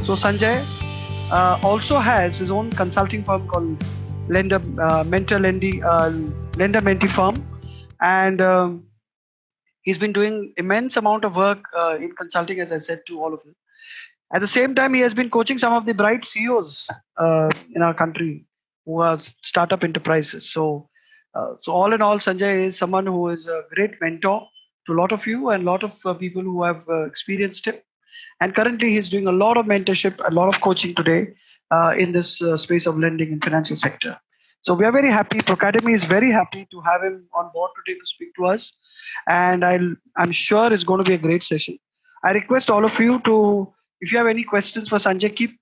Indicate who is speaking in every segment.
Speaker 1: So Sanjay also has his own consulting firm called Lender Menti firm, and he's been doing immense amount of work in consulting, as I said to all of you. At the same time, he has been coaching some of the bright CEOs in our country who are startup enterprises. So all in all, Sanjay is someone who is a great mentor to a lot of you and a lot of people who have experienced him. And currently, he's doing a lot of mentorship, a lot of coaching today in this space of lending and financial sector. So we are very happy. Procademy is very happy to have him on board today to speak to us, and I'm sure it's going to be a great session. I request all of you to, if you have any questions for Sanjay, keep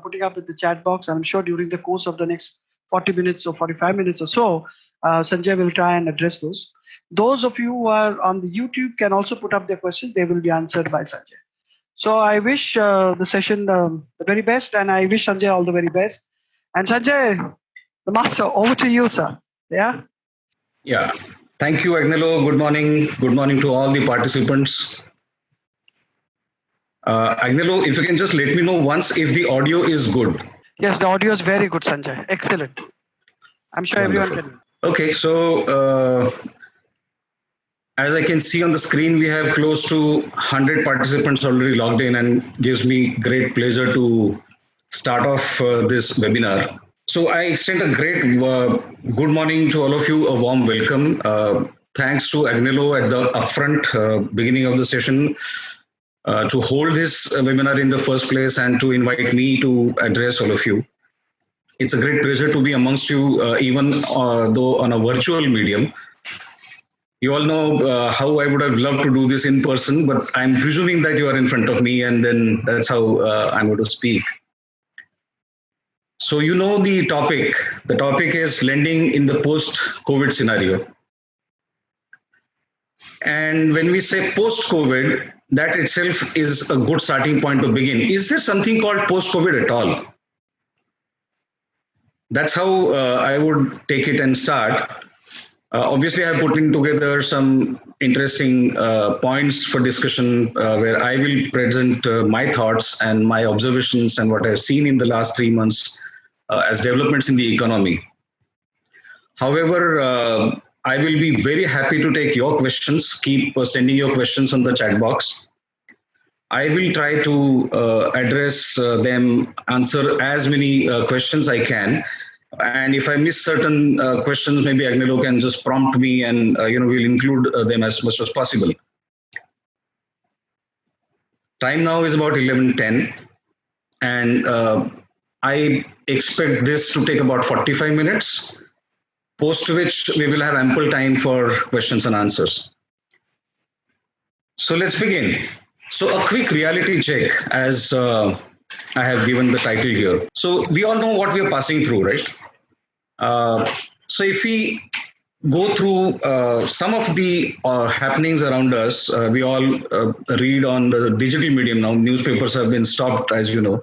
Speaker 1: putting up in the chat box. I'm sure during the course of the next 40 minutes or 45 minutes or so, Sanjay will try and address those. Those of you who are on the YouTube can also put up their questions. They will be answered by Sanjay. So I wish the session the very best, and I wish Sanjay all the very best. And Sanjay, the master, over to you, sir. Yeah.
Speaker 2: Yeah. Thank you, Agnello. Good morning. Good morning to all the participants. Agnello, if you can just let me know once if the audio is good.
Speaker 1: Yes, the audio is very good, Sanjay. Excellent. I'm sure
Speaker 2: Wonderful.
Speaker 1: everyone can.
Speaker 2: Okay, so as I can see on the screen, we have close to 100 participants already logged in, and gives me great pleasure to start off this webinar. So I extend a great good morning to all of you, a warm welcome. Thanks to Agnello at the upfront beginning of the session to hold this webinar in the first place and to invite me to address all of you. It's a great pleasure to be amongst you, even though on a virtual medium. You all know how I would have loved to do this in person, but I'm presuming that you are in front of me, and then that's how I'm going to speak. So you know the topic. The topic is lending in the post-COVID scenario. And when we say post-COVID, that itself is a good starting point to begin. Is there something called post-COVID at all? That's how I would take it and start. Obviously, I have put in together some interesting points for discussion where I will present my thoughts and my observations and what I've seen in the last 3 months as developments in the economy. However, I will be very happy to take your questions. Keep sending your questions on the chat box. I will try to address them, answer as many questions I can. And if I miss certain questions, maybe Agnello can just prompt me, and we'll include them as much as possible. Time now is about 11:10, and I expect this to take about 45 minutes, post which we will have ample time for questions and answers. So let's begin. So a quick reality check, as I have given the title here. So we all know what we are passing through, right? So if we go through some of the happenings around us, we all read on the digital medium now. Newspapers have been stopped, as you know.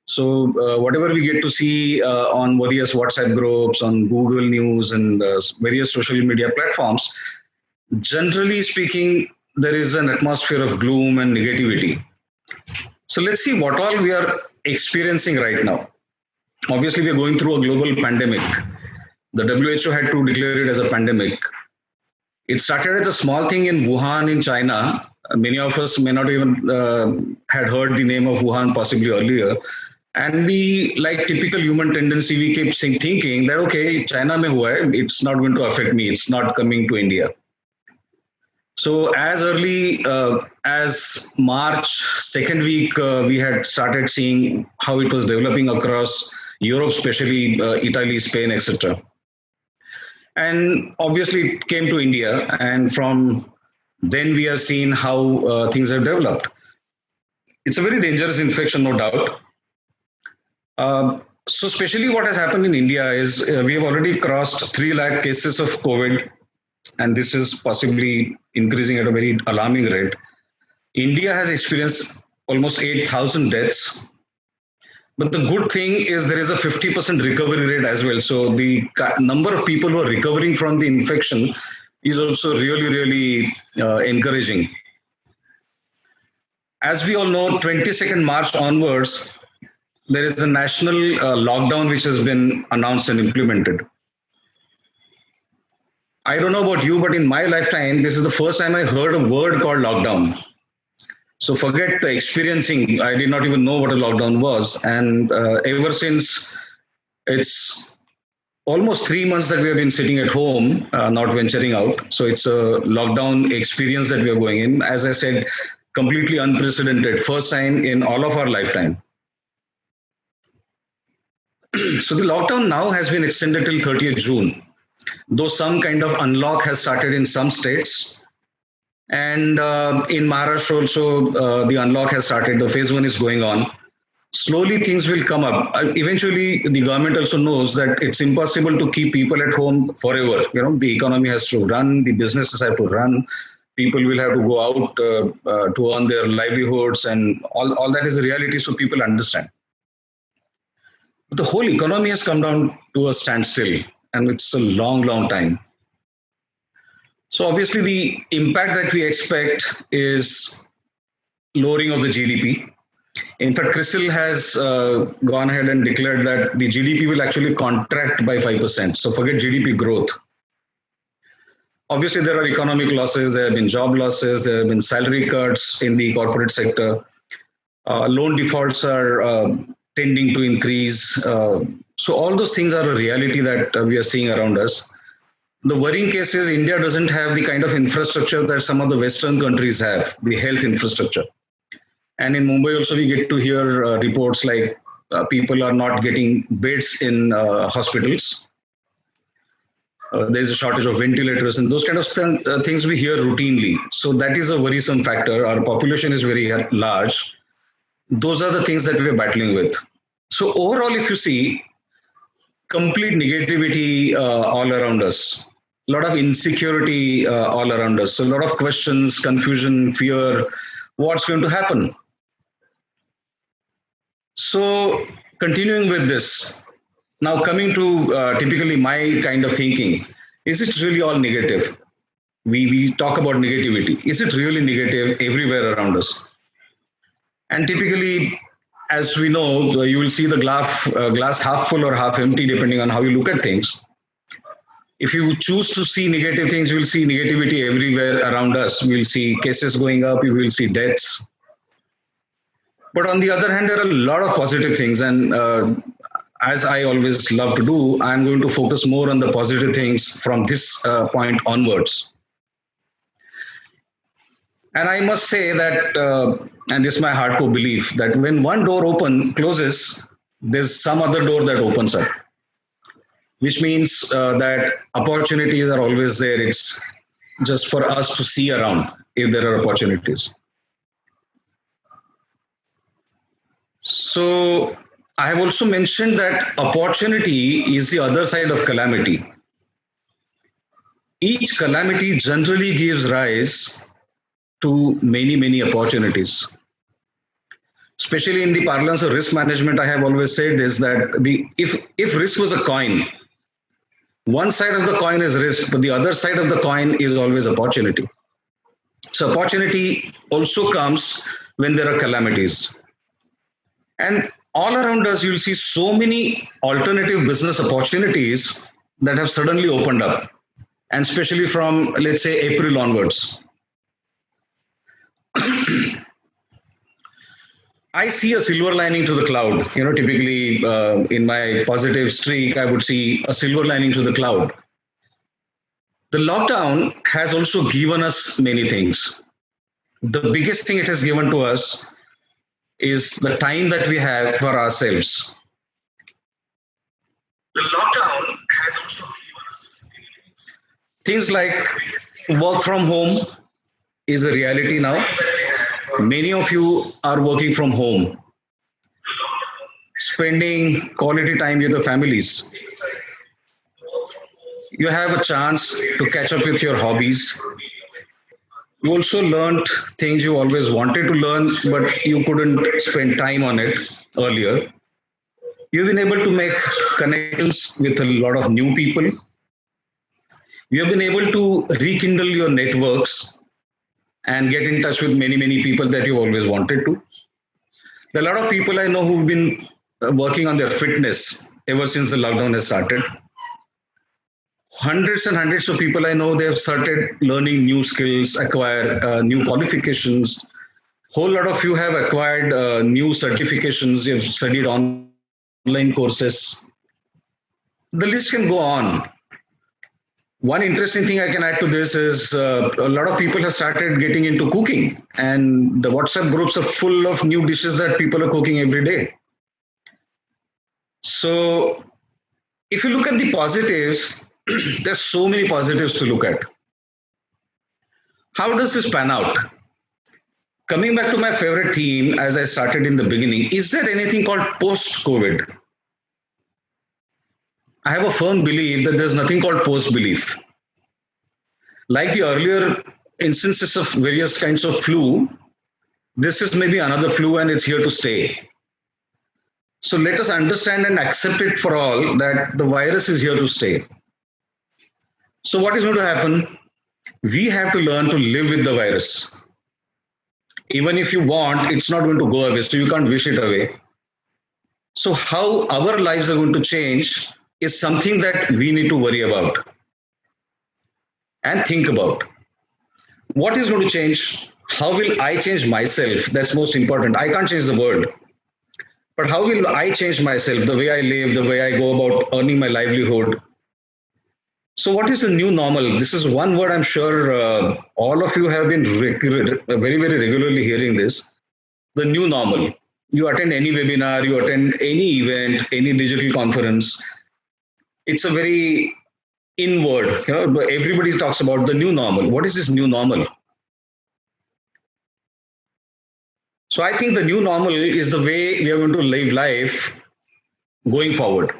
Speaker 2: So whatever we get to see on various WhatsApp groups, on Google News, and various social media platforms, generally speaking, there is an atmosphere of gloom and negativity. So let's see what all we are experiencing right now. Obviously, we are going through a global pandemic. The WHO had to declare it as a pandemic. It started as a small thing in Wuhan in China. Many of us may not even had heard the name of Wuhan possibly earlier. And we, like typical human tendency, we keep thinking that, okay, China mein hua hai, it's not going to affect me. It's not coming to India. So as early as March, second week, we had started seeing how it was developing across Europe, especially Italy, Spain, etc. And obviously it came to India, and from then we are seeing how things have developed. It's a very dangerous infection, no doubt. So especially what has happened in India is we have already crossed 3 lakh cases of COVID, and this is possibly increasing at a very alarming rate. India has experienced almost 8,000 deaths. But the good thing is there is a 50% recovery rate as well. So the number of people who are recovering from the infection is also really, really encouraging. As we all know, 22nd March onwards, there is a national lockdown which has been announced and implemented. I don't know about you, but in my lifetime, this is the first time I heard a word called lockdown. So forget experiencing, I did not even know what a lockdown was. And ever since, it's almost 3 months that we have been sitting at home, not venturing out. So it's a lockdown experience that we are going in. As I said, completely unprecedented, first time in all of our lifetime. So the lockdown now has been extended till 30th June, though some kind of unlock has started in some states. And in Maharashtra also, the unlock has started. The phase 1 is going on. Slowly things will come up. Eventually, the government also knows that it's impossible to keep people at home forever. You know, the economy has to run, the businesses have to run, people will have to go out to earn their livelihoods, and all that is a reality, so people understand. But the whole economy has come down to a standstill, and it's a long, long time. So obviously the impact that we expect is lowering of the GDP. In fact, CRISIL has gone ahead and declared that the GDP will actually contract by 5%. So forget GDP growth. Obviously, there are economic losses, there have been job losses, there have been salary cuts in the corporate sector. Loan defaults are tending to increase. So all those things are a reality that we are seeing around us. The worrying case is India doesn't have the kind of infrastructure that some of the Western countries have, the health infrastructure. And in Mumbai also we get to hear reports like people are not getting beds in hospitals. There is a shortage of ventilators and those kind of things we hear routinely. So that is a worrisome factor. Our population is very large. Those are the things that we are battling with. So overall, if you see, complete negativity all around us, a lot of insecurity all around us, a lot of questions, confusion, fear, what's going to happen? So continuing with this, now coming to typically my kind of thinking, is it really all negative? We talk about negativity. Is it really negative everywhere around us? And typically, as we know, you will see the glass half full or half empty, depending on how you look at things. If you choose to see negative things, you will see negativity everywhere around us. We will see cases going up, you will see deaths. But on the other hand, there are a lot of positive things. And as I always love to do, I'm going to focus more on the positive things from this point onwards. And I must say that, and this is my hardcore belief, that when one door closes, there's some other door that opens up, which means that opportunities are always there. It's just for us to see around if there are opportunities. So I have also mentioned that opportunity is the other side of calamity. Each calamity generally gives rise to many, many opportunities. Especially in the parlance of risk management, I have always said this, that if risk was a coin, one side of the coin is risk, but the other side of the coin is always opportunity. So opportunity also comes when there are calamities. And all around us, you'll see so many alternative business opportunities that have suddenly opened up, and especially from, let's say, April onwards. I see a silver lining to the cloud. You know, typically in my positive streak, I would see a silver lining to the cloud. The lockdown has also given us many things. The biggest thing it has given to us is the time that we have for ourselves. The lockdown has also given us things like work from home is a reality now. Many of you are working from home, spending quality time with your families. You have a chance to catch up with your hobbies. You also learned things you always wanted to learn, but you couldn't spend time on it earlier. You've been able to make connections with a lot of new people. You have been able to rekindle your networks and get in touch with many, many people that you always wanted to. There are a lot of people I know who've been working on their fitness ever since the lockdown has started. Hundreds and hundreds of people I know, they have started learning new skills, acquire new qualifications. Whole lot of you have acquired new certifications. You've studied online courses. The list can go on. One interesting thing I can add to this is a lot of people have started getting into cooking, and the WhatsApp groups are full of new dishes that people are cooking every day. So if you look at the positives, there's so many positives to look at. How does this pan out? Coming back to my favorite theme, as I started in the beginning, is there anything called post-COVID? I have a firm belief that there's nothing called post-belief. Like the earlier instances of various kinds of flu, this is maybe another flu and it's here to stay. So let us understand and accept it for all that the virus is here to stay. So what is going to happen? We have to learn to live with the virus. Even if you want, it's not going to go away, so you can't wish it away. So how our lives are going to change is something that we need to worry about and think about. What is going to change? How will I change myself? That's most important. I can't change the world. But how will I change myself, the way I live, the way I go about earning my livelihood? So what is the new normal? This is one word I'm sure all of you have been very, very regularly hearing this. The new normal. You attend any webinar, you attend any event, any digital conference. It's a very in word. Everybody talks about the new normal. What is this new normal? So I think the new normal is the way we are going to live life going forward.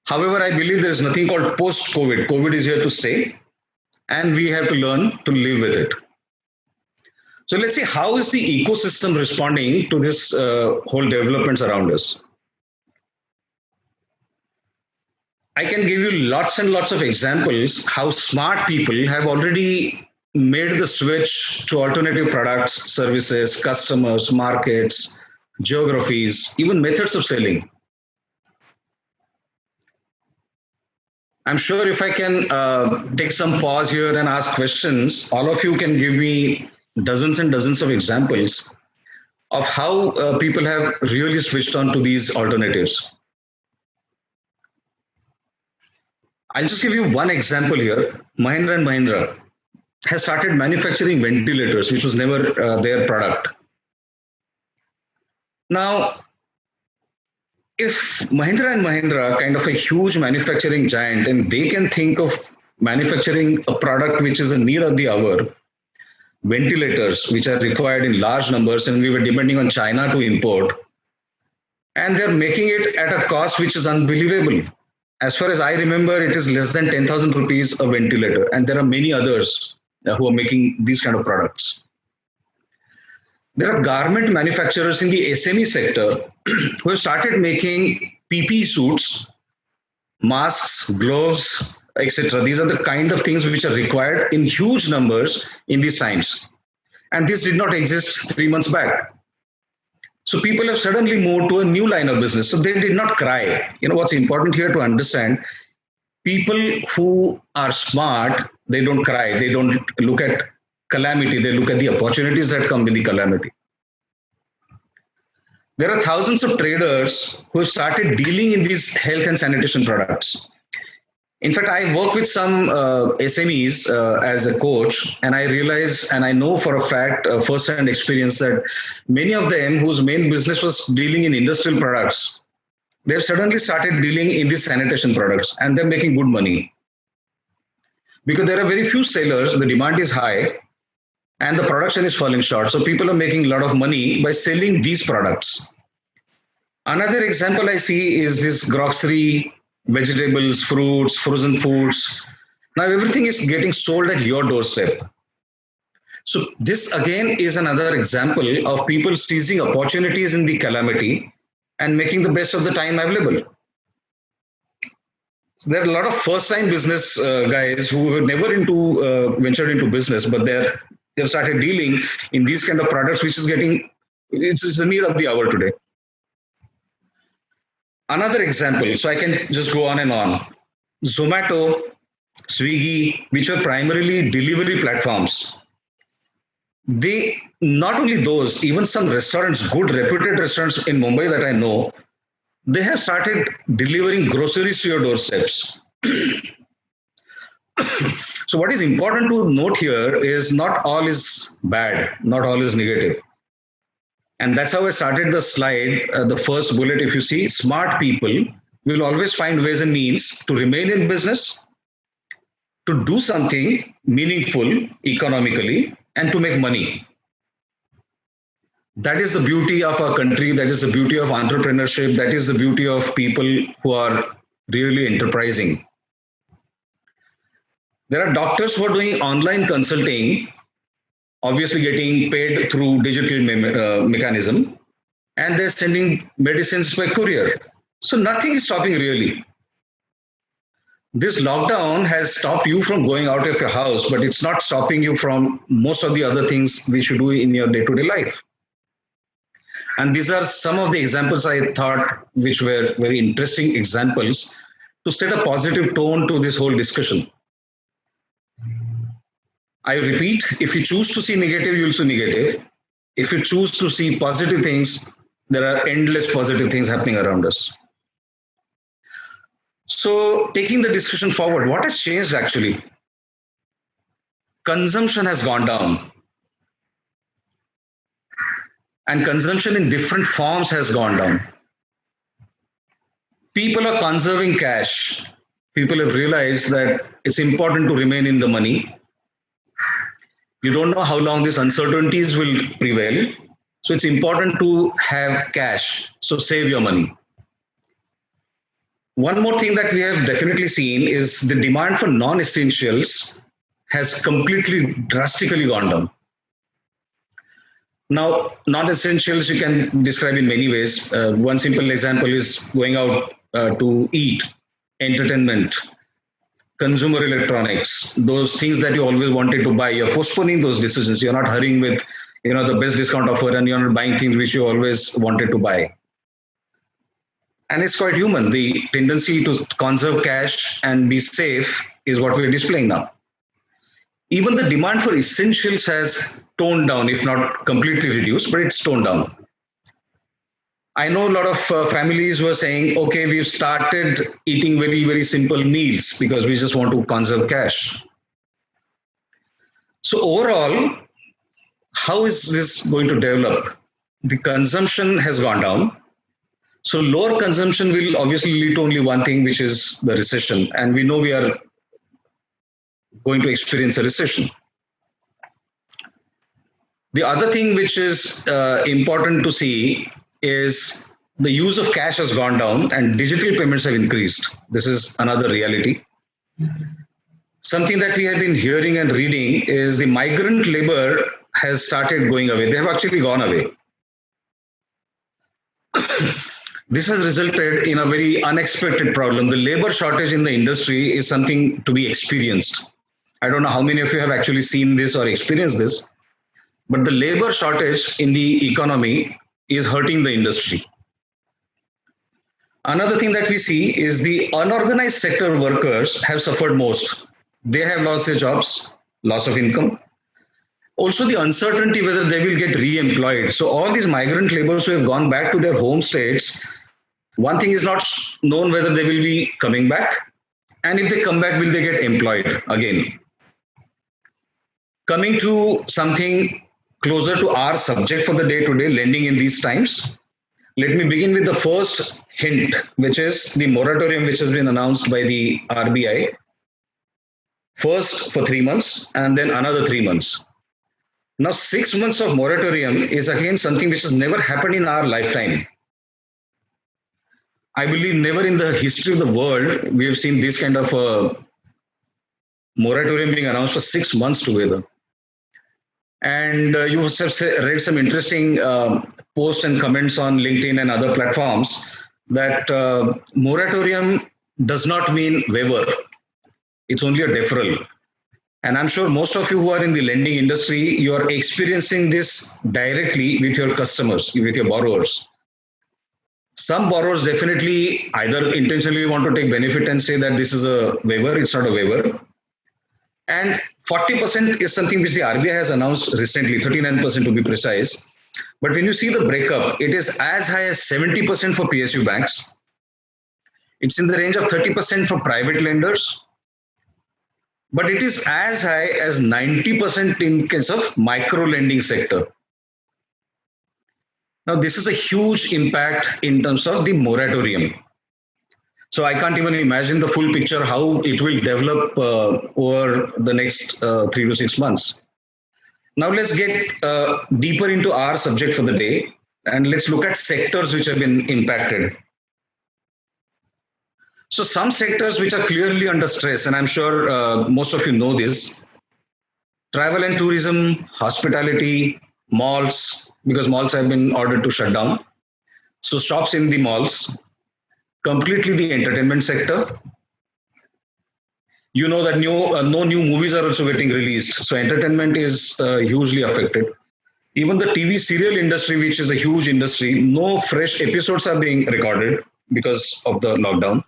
Speaker 2: However, I believe there is nothing called post-COVID. COVID is here to stay, and we have to learn to live with it. So let's see, how is the ecosystem responding to this whole developments around us? I can give you lots and lots of examples how smart people have already made the switch to alternative products, services, customers, markets, geographies, even methods of selling. I'm sure if I can take some pause here and ask questions, all of you can give me dozens and dozens of examples of how people have really switched on to these alternatives. I'll just give you one example here. Mahindra & Mahindra has started manufacturing ventilators, which was never their product. Now, if Mahindra & Mahindra, kind of a huge manufacturing giant, and they can think of manufacturing a product which is a need of the hour, ventilators, which are required in large numbers, and we were depending on China to import, and they're making it at a cost which is unbelievable. As far as I remember, it is less than 10,000 rupees a ventilator, and there are many others who are making these kind of products. There are garment manufacturers in the SME sector who have started making PPE suits, masks, gloves, etc. These are the kind of things which are required in huge numbers in these times. And this did not exist 3 months back. So people have suddenly moved to a new line of business. So they did not cry. You know, what's important here to understand, people who are smart, they don't cry. They don't look at calamity. They look at the opportunities that come with the calamity. There are thousands of traders who have started dealing in these health and sanitation products. In fact, I work with some SMEs as a coach, and I realize, and I know for a fact, first-hand experience, that many of them whose main business was dealing in industrial products, they've suddenly started dealing in these sanitation products, and they're making good money. Because there are very few sellers, the demand is high, and the production is falling short. So people are making a lot of money by selling these products. Another example I see is this grocery, vegetables, fruits, frozen foods. Now everything is getting sold at your doorstep. So this again is another example of people seizing opportunities in the calamity and making the best of the time available. So there are a lot of first-time business guys who were never ventured into business, but they've started dealing in these kind of products, which is it's the need of the hour today. Another example, so I can just go on and on. Zomato, Swiggy, which were primarily delivery platforms, they not only those, even some restaurants, good reputed restaurants in Mumbai that I know, they have started delivering groceries to your doorsteps. So what is important to note here is not all is bad, not all is negative. And that's how I started the slide. The first bullet, if you see, smart people will always find ways and means to remain in business, to do something meaningful economically, and to make money. That is the beauty of our country. That is the beauty of entrepreneurship. That is the beauty of people who are really enterprising. There are doctors who are doing online consulting, obviously getting paid through digital mechanism, and they're sending medicines by courier. So nothing is stopping really. This lockdown has stopped you from going out of your house, but it's not stopping you from most of the other things which you do in your day-to-day life. And these are some of the examples I thought which were very interesting examples to set a positive tone to this whole discussion. I repeat, if you choose to see negative, you'll see negative. If you choose to see positive things, there are endless positive things happening around us. So taking the discussion forward, what has changed actually? Consumption has gone down. And consumption in different forms has gone down. People are conserving cash. People have realized that it's important to remain in the money. You don't know how long these uncertainties will prevail. So it's important to have cash. So save your money. One more thing that we have definitely seen is the demand for non-essentials has completely drastically gone down. Now, non-essentials you can describe in many ways. One simple example is going out to eat, entertainment, consumer electronics, those things that you always wanted to buy. You're postponing those decisions. You're not hurrying with, the best discount offer, and you're not buying things which you always wanted to buy. And it's quite human. The tendency to conserve cash and be safe is what we're displaying now. Even the demand for essentials has toned down, if not completely reduced, but it's toned down. I know a lot of families were saying, okay, we've started eating very, very simple meals because we just want to conserve cash. So overall, how is this going to develop? The consumption has gone down. So lower consumption will obviously lead to only one thing, which is the recession. And we know we are going to experience a recession. The other thing which is important to see is the use of cash has gone down and digital payments have increased. This is another reality. Something that we have been hearing and reading is the migrant labor has started going away. They have actually gone away. This has resulted in a very unexpected problem. The labor shortage in the industry is something to be experienced. I don't know how many of you have actually seen this or experienced this, but the labor shortage in the economy is hurting the industry. Another thing that we see is the unorganized sector workers have suffered most. They have lost their jobs, loss of income. Also the uncertainty whether they will get re-employed. So all these migrant laborers who have gone back to their home states, one thing is not known whether they will be coming back. And if they come back, will they get employed again? Coming to something closer to our subject for the day-to-day, lending in these times, let me begin with the first hint, which is the moratorium which has been announced by the RBI. First for 3 months and then another 3 months. Now 6 months of moratorium is again something which has never happened in our lifetime. I believe never in the history of the world we have seen this kind of a moratorium being announced for 6 months together. And you must have read some interesting posts and comments on LinkedIn and other platforms that moratorium does not mean waiver. It's only a deferral. And I'm sure most of you who are in the lending industry, you are experiencing this directly with your customers, with your borrowers. Some borrowers definitely either intentionally want to take benefit and say that this is a waiver, it's not a waiver. And 40% is something which the RBI has announced recently, 39% to be precise. But when you see the breakup, it is as high as 70% for PSU banks. It's in the range of 30% for private lenders. But it is as high as 90% in case of micro lending sector. Now, this is a huge impact in terms of the moratorium. So I can't even imagine the full picture how it will develop over the next 3 to 6 months. Now let's get deeper into our subject for the day, and let's look at sectors which have been impacted. So some sectors which are clearly under stress, and I'm sure most of you know this: travel and tourism, hospitality, malls, because malls have been ordered to shut down. So shops in the malls, completely the entertainment sector. You know that no new movies are also getting released. So entertainment is hugely affected. Even the TV serial industry, which is a huge industry, no fresh episodes are being recorded because of the lockdown.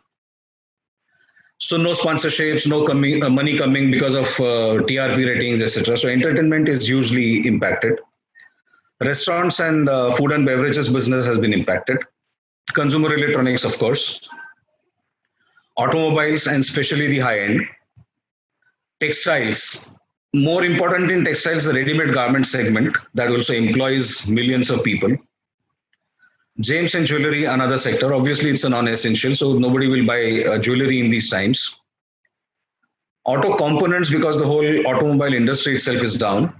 Speaker 2: So no sponsorships, no money coming because of TRP ratings, etc. So entertainment is hugely impacted. Restaurants and food and beverages business has been impacted. Consumer electronics, of course. Automobiles and especially the high end. Textiles. More important in textiles, the ready-made garment segment that also employs millions of people. Gems and jewelry, another sector. Obviously, it's a non-essential, so nobody will buy jewelry in these times. Auto components, because the whole automobile industry itself is down.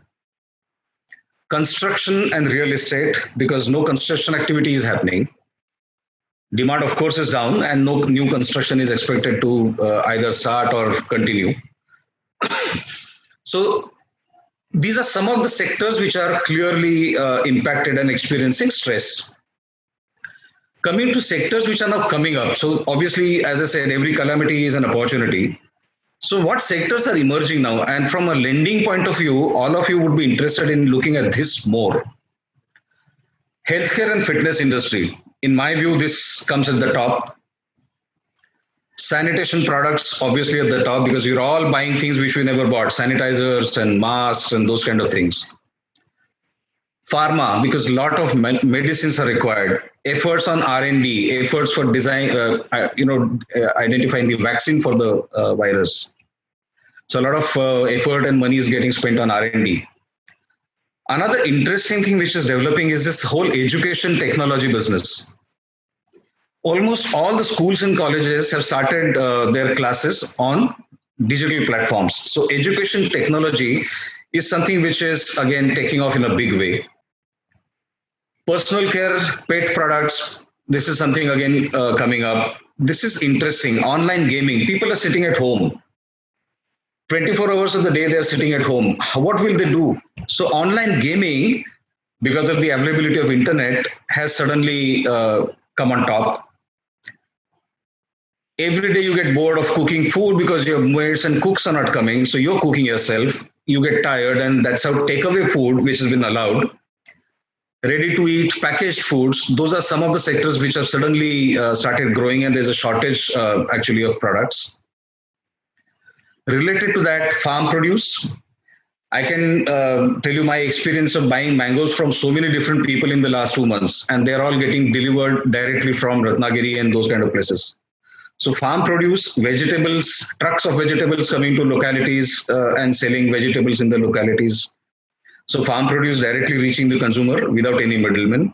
Speaker 2: Construction and real estate, because no construction activity is happening. Demand, of course, is down, and no new construction is expected to either start or continue. So these are some of the sectors which are clearly impacted and experiencing stress. Coming to sectors which are now coming up. So obviously, as I said, every calamity is an opportunity. So what sectors are emerging now? And from a lending point of view, all of you would be interested in looking at this more. Healthcare and fitness industry. In my view, this comes at the top. Sanitation products, obviously at the top, because we're all buying things which we never bought, sanitizers and masks and those kind of things. Pharma, because a lot of medicines are required. Efforts on R&D, efforts for design, identifying the vaccine for the virus. So a lot of effort and money is getting spent on R&D. Another interesting thing which is developing is this whole education technology business. Almost all the schools and colleges have started their classes on digital platforms. So education technology is something which is again taking off in a big way. Personal care, pet products, this is something again coming up. This is interesting. Online gaming, people are sitting at home. 24 hours of the day, they're sitting at home. What will they do? So online gaming, because of the availability of internet, has suddenly come on top. Every day you get bored of cooking food because your maids and cooks are not coming. So you're cooking yourself. You get tired, and that's how takeaway food, which has been allowed. Ready to eat packaged foods, those are some of the sectors which have suddenly started growing, and there's a shortage actually of products. Related to that, farm produce. I can tell you my experience of buying mangoes from so many different people in the last 2 months, and they're all getting delivered directly from Ratnagiri and those kind of places. So farm produce, vegetables, trucks of vegetables coming to localities and selling vegetables in the localities. So farm produce directly reaching the consumer without any middlemen.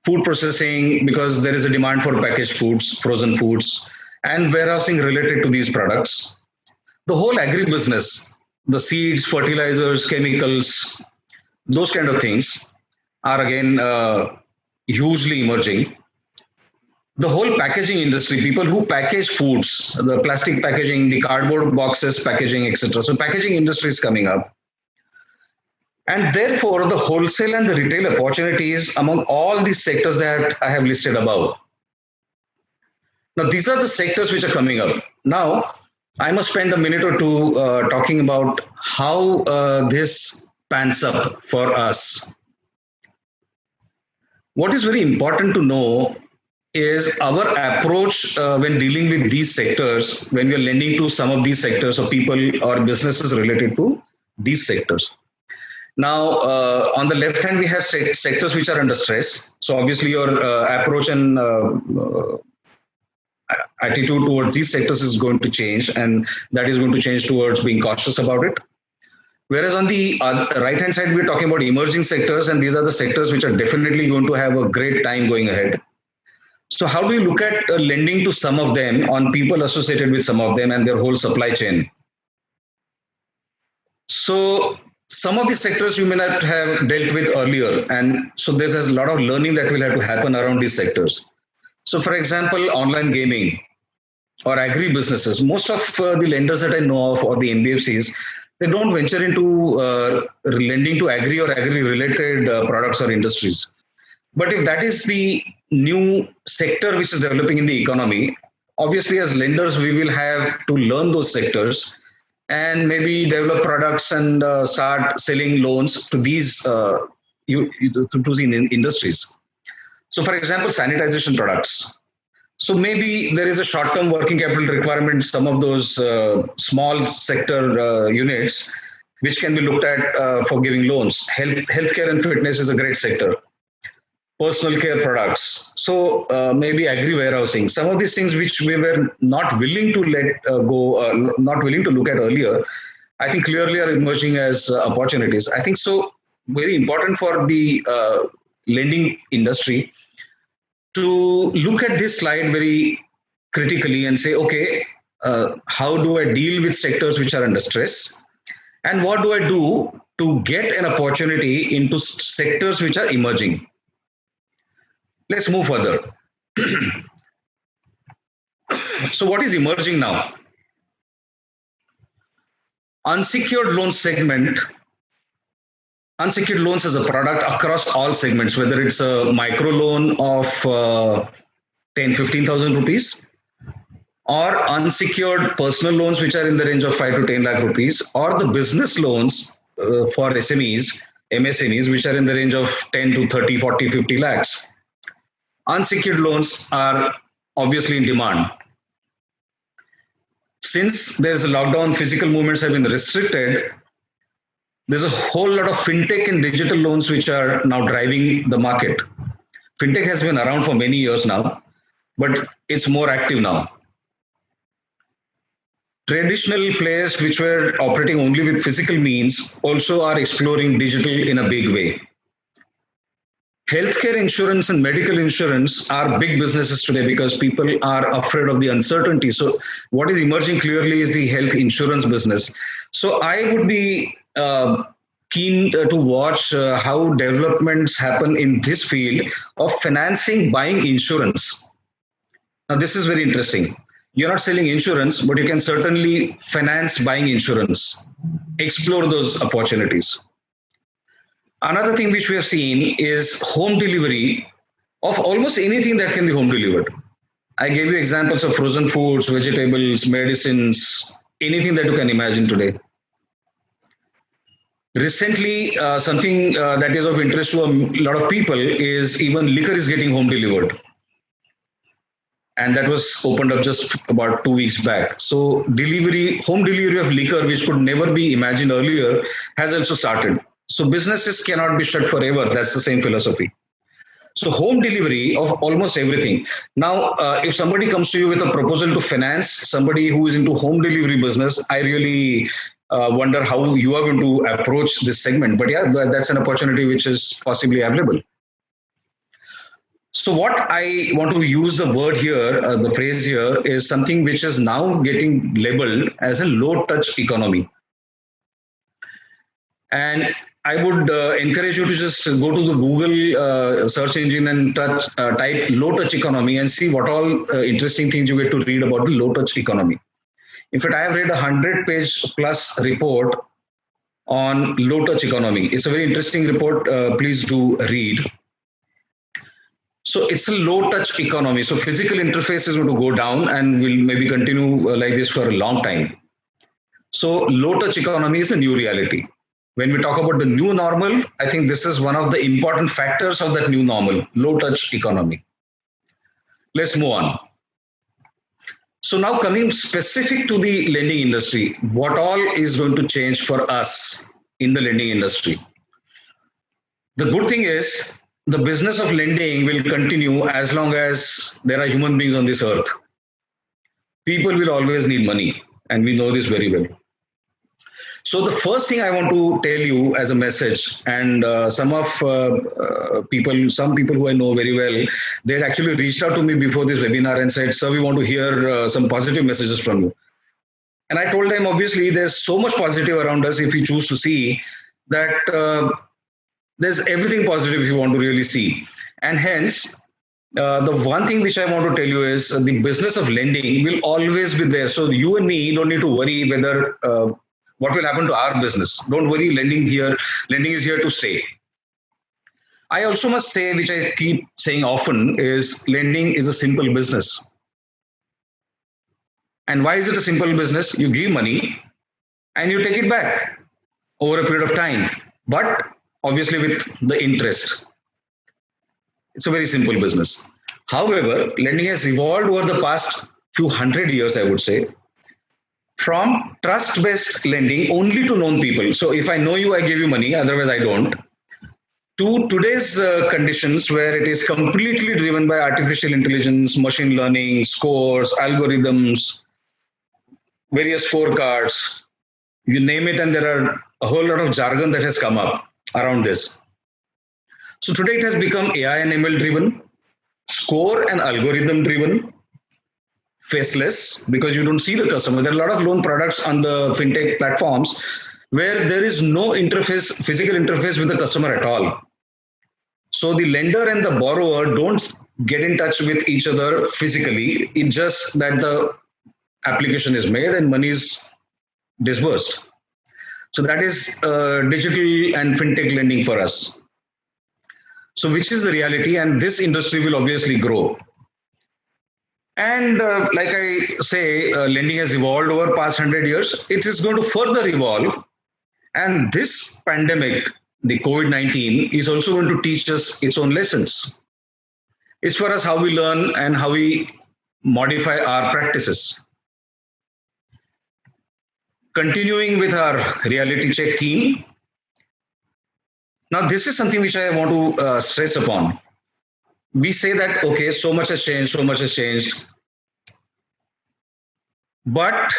Speaker 2: Food processing, because there is a demand for packaged foods, frozen foods, and warehousing related to these products. The whole agribusiness, the seeds, fertilizers, chemicals, those kind of things are again hugely emerging. The whole packaging industry, people who package foods, the plastic packaging, the cardboard boxes packaging, etc. So packaging industry is coming up. And therefore, the wholesale and the retail opportunities among all these sectors that I have listed above. Now, these are the sectors which are coming up. Now, I must spend a minute or two talking about how this pans up for us. What is very important to know is our approach when dealing with these sectors, when we are lending to some of these sectors or people or businesses related to these sectors. Now, on the left hand, we have sectors which are under stress. So obviously, your approach and attitude towards these sectors is going to change, and that is going to change towards being cautious about it. Whereas on the right hand side, we're talking about emerging sectors, and these are the sectors which are definitely going to have a great time going ahead. So, how do you look at lending to some of them on people associated with some of them and their whole supply chain? So, some of the sectors you may not have dealt with earlier, and so there's a lot of learning that will have to happen around these sectors. So, for example, online gaming or agri businesses, most of the lenders that I know of or the NBFCs, they don't venture into lending to agri or agri related products or industries. But if that is the new sector which is developing in the economy, obviously as lenders, we will have to learn those sectors and maybe develop products and start selling loans to these industries. So, for example, sanitization products. So maybe there is a short-term working capital requirement in some of those small sector units, which can be looked at for giving loans. Healthcare and fitness is a great sector. Personal care products. So maybe agri warehousing. Some of these things which we were not willing to let go, not willing to look at earlier, I think clearly are emerging as opportunities. I think so very important for the lending industry to look at this slide very critically and say, okay, how do I deal with sectors which are under stress? And what do I do to get an opportunity into sectors which are emerging? Let's move further. So what is emerging now? Unsecured loan segment. Unsecured loans is a product across all segments, whether it's a micro loan of 10,000-15,000 rupees, or unsecured personal loans which are in the range of 5 to 10 lakh rupees, or the business loans for SMEs, MSMEs, which are in the range of 10 to 30, 40, 50 lakhs. Unsecured loans are obviously in demand. Since there's a lockdown, physical movements have been restricted. There's a whole lot of fintech and digital loans which are now driving the market. Fintech has been around for many years now, but it's more active now. Traditional players which were operating only with physical means also are exploring digital in a big way. Healthcare insurance and medical insurance are big businesses today because people are afraid of the uncertainty. So what is emerging clearly is the health insurance business. So I would be keen to watch how developments happen in this field of financing buying insurance. Now, this is very interesting. You're not selling insurance, but you can certainly finance buying insurance. Explore those opportunities. Another thing which we have seen is home delivery of almost anything that can be home delivered. I gave you examples of frozen foods, vegetables, medicines, anything that you can imagine today. Recently, something that is of interest to a lot of people is even liquor is getting home delivered. And that was opened up just about 2 weeks back. So home delivery of liquor, which could never be imagined earlier, has also started. So businesses cannot be shut forever. That's the same philosophy. So home delivery of almost everything. Now, if somebody comes to you with a proposal to finance somebody who is into home delivery business, I really wonder how you are going to approach this segment. But yeah, that's an opportunity which is possibly available. So what I want to use the word here, the phrase here, is something which is now getting labeled as a low-touch economy. And I would encourage you to just go to the Google search engine and type low-touch economy and see what all interesting things you get to read about the low-touch economy. In fact, I have read a 100-page plus report on low-touch economy. It's a very interesting report. Please do read. So it's a low-touch economy. So physical interface is going to go down and will maybe continue like this for a long time. So low-touch economy is a new reality. When we talk about the new normal, I think this is one of the important factors of that new normal, low touch economy. Let's move on. So now coming specific to the lending industry, what all is going to change for us in the lending industry? The good thing is the business of lending will continue as long as there are human beings on this earth. People will always need money, and we know this very well. So the first thing I want to tell you as a message, and some people who I know very well, they had actually reached out to me before this webinar and said, "Sir, we want to hear some positive messages from you." And I told them, obviously, there's so much positive around us if we choose to see that there's everything positive if you want to really see. And hence, the one thing which I want to tell you is the business of lending will always be there. So you and me don't need to worry whether what will happen to our business. Don't worry, lending is here to stay. I also must say, which I keep saying often, is lending is a simple business. And why is it a simple business? You give money and you take it back over a period of time, but obviously with the interest. It's a very simple business. However, lending has evolved over the past few hundred years, I would say, from trust-based lending only to known people. So if I know you, I give you money, otherwise I don't, to today's conditions where it is completely driven by artificial intelligence, machine learning, scores, algorithms, various scorecards, you name it, and there are a whole lot of jargon that has come up around this. So today it has become AI and ML driven, score and algorithm driven, faceless, because you don't see the customer. There are a lot of loan products on the fintech platforms where there is no interface, physical interface with the customer at all. So the lender and the borrower don't get in touch with each other physically. It's just that the application is made and money is disbursed. So that is digital and fintech lending for us. So which is the reality, and this industry will obviously grow. And like I say, lending has evolved over past 100 years. It is going to further evolve. And this pandemic, the COVID-19, is also going to teach us its own lessons. It's for us how we learn and how we modify our practices. Continuing with our reality check theme. Now, this is something which I want to stress upon. We say that, okay, so much has changed. But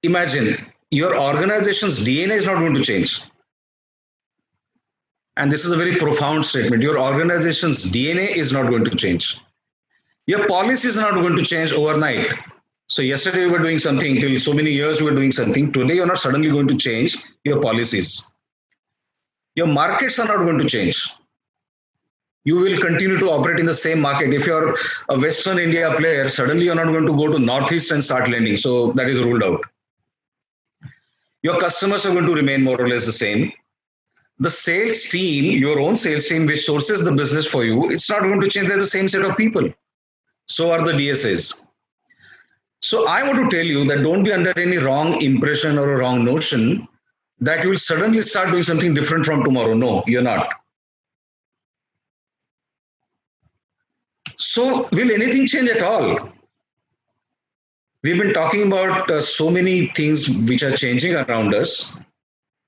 Speaker 2: imagine your organization's DNA is not going to change. And this is a very profound statement. Your organization's DNA is not going to change. Your policy is not going to change overnight. So yesterday you were doing something, till so many years you were doing something. Today you're not suddenly going to change your policies. Your markets are not going to change. You will continue to operate in the same market. If you're a Western India player, suddenly you're not going to go to Northeast and start lending. So that is ruled out. Your customers are going to remain more or less the same. The sales team, your own sales team, which sources the business for you, it's not going to change. They're the same set of people. So are the DSAs. So I want to tell you that don't be under any wrong impression or a wrong notion that you will suddenly start doing something different from tomorrow. No, you're not. So will anything change at all? We've been talking about so many things which are changing around us.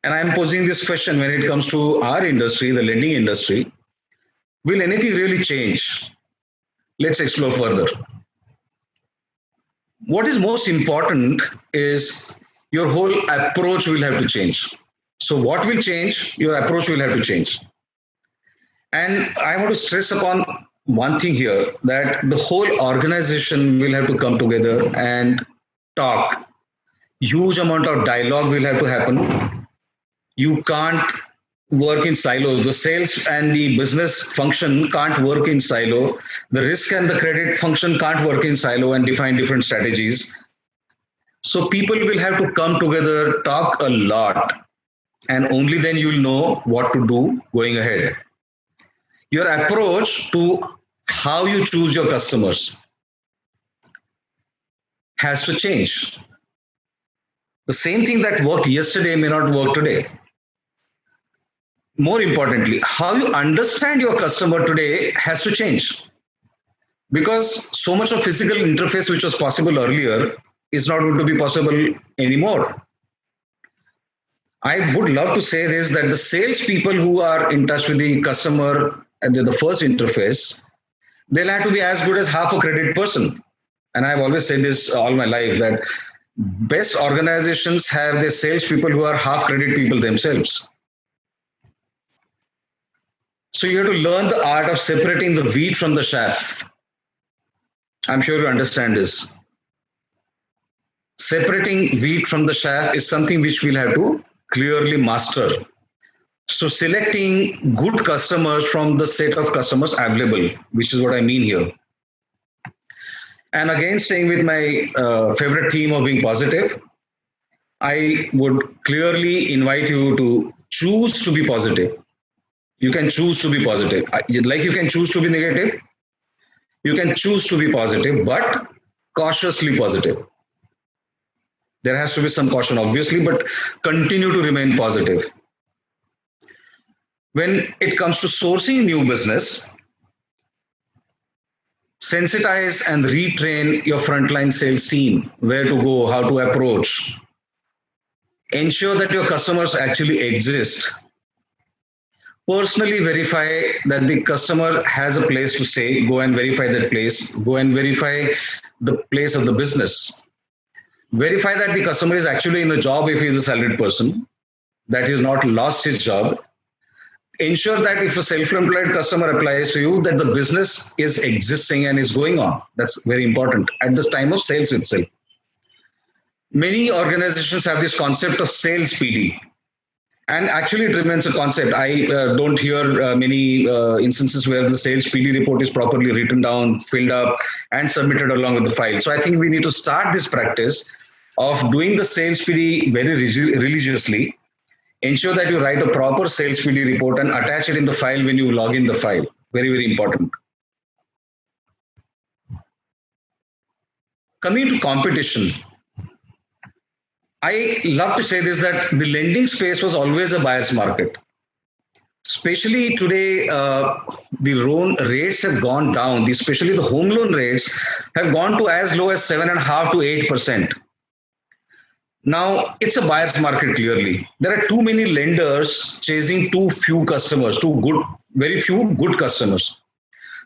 Speaker 2: And I'm posing this question when it comes to our industry, the lending industry. Will anything really change? Let's explore further. What is most important is your whole approach will have to change. So what will change? Your approach will have to change. And I want to stress upon one thing here, that the whole organization will have to come together and talk. Huge amount of dialogue will have to happen. You can't work in silos. The sales and the business function can't work in silo. The risk and the credit function can't work in silo and define different strategies. So people will have to come together, talk a lot, and only then you'll know what to do going ahead. Your approach to how you choose your customers has to change. The same thing that worked yesterday may not work today. more importantly, how you understand your customer today has to change, because so much of physical interface which was possible earlier is not going to be possible anymore. I would love to say this, that the salespeople who are in touch with the customer at the first interface, they'll have to be as good as half a credit person. And I've always said this all my life, that best organizations have their salespeople who are half credit people themselves. So you have to learn the art of separating the wheat from the chaff. I'm sure you understand this. Separating wheat from the chaff is something which we'll have to clearly master. So selecting good customers from the set of customers available, which is what I mean here. And again, staying with my favorite theme of being positive, I would clearly invite you to choose to be positive. You can choose to be positive. Like you can choose to be negative, you can choose to be positive, but cautiously positive. There has to be some caution, obviously, but continue to remain positive. When it comes to sourcing new business, sensitize and retrain your frontline sales team, where to go, how to approach. Ensure that your customers actually exist. Personally verify that the customer has a place to stay. Go and verify that place. Go and verify the place of the business. Verify that the customer is actually in a job if he is a salaried person, that he has not lost his job. Ensure that if a self-employed customer applies to you, that the business is existing and is going on. That's very important at this time of sales itself. Many organizations have this concept of sales PD. And actually, it remains a concept. I don't hear many instances where the sales PD report is properly written down, filled up, and submitted along with the file. So I think we need to start this practice of doing the sales PD very religiously. Ensure that you write a proper sales PD report and attach it in the file when you log in the file. Very, very important. Coming to competition, I love to say this, that the lending space was always a buyer's market. Especially today, the loan rates have gone down, especially the home loan rates have gone to as low as 7.5% to 8%. Now, it's a buyer's market clearly. There are too many lenders chasing too few customers, very few good customers.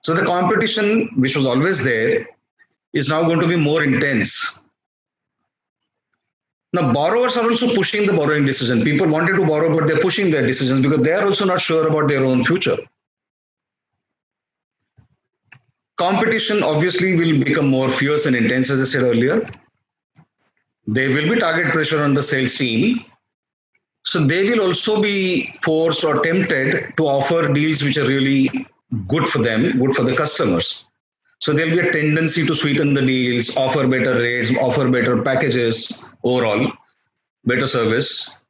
Speaker 2: So the competition, which was always there, is now going to be more intense. Now, borrowers are also pushing the borrowing decision. People wanted to borrow, but they're pushing their decisions because they are also not sure about their own future. Competition obviously will become more fierce and intense, as I said earlier. There will be target pressure on the sales team. So they will also be forced or tempted to offer deals which are really good for them, good for the customers. So there'll be a tendency to sweeten the deals, offer better rates, offer better packages, overall, better service.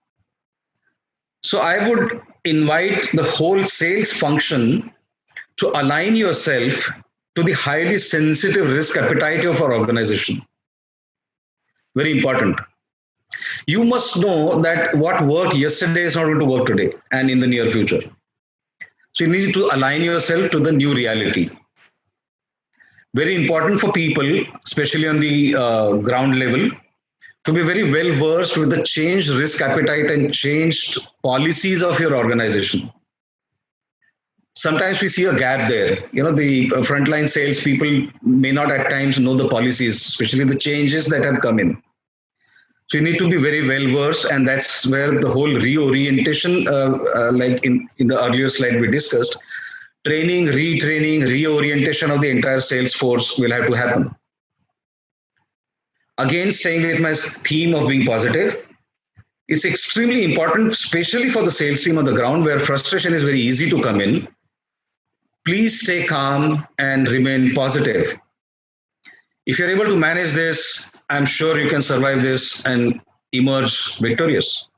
Speaker 2: So I would invite the whole sales function to align yourself to the highly sensitive risk appetite of our organization. Very important. You must know that what worked yesterday is not going to work today and in the near future. So you need to align yourself to the new reality. Very important for people, especially on the ground level, to be very well versed with the changed risk appetite and changed policies of your organization. Sometimes we see a gap there. The frontline salespeople may not at times know the policies, especially the changes that have come in. So you need to be very well versed, and that's where the whole reorientation, like in the earlier slide we discussed, training, retraining, reorientation of the entire sales force will have to happen. Again, staying with my theme of being positive, it's extremely important, especially for the sales team on the ground where frustration is very easy to come in. Please stay calm and remain positive. If you're able to manage this, I'm sure you can survive this and emerge victorious.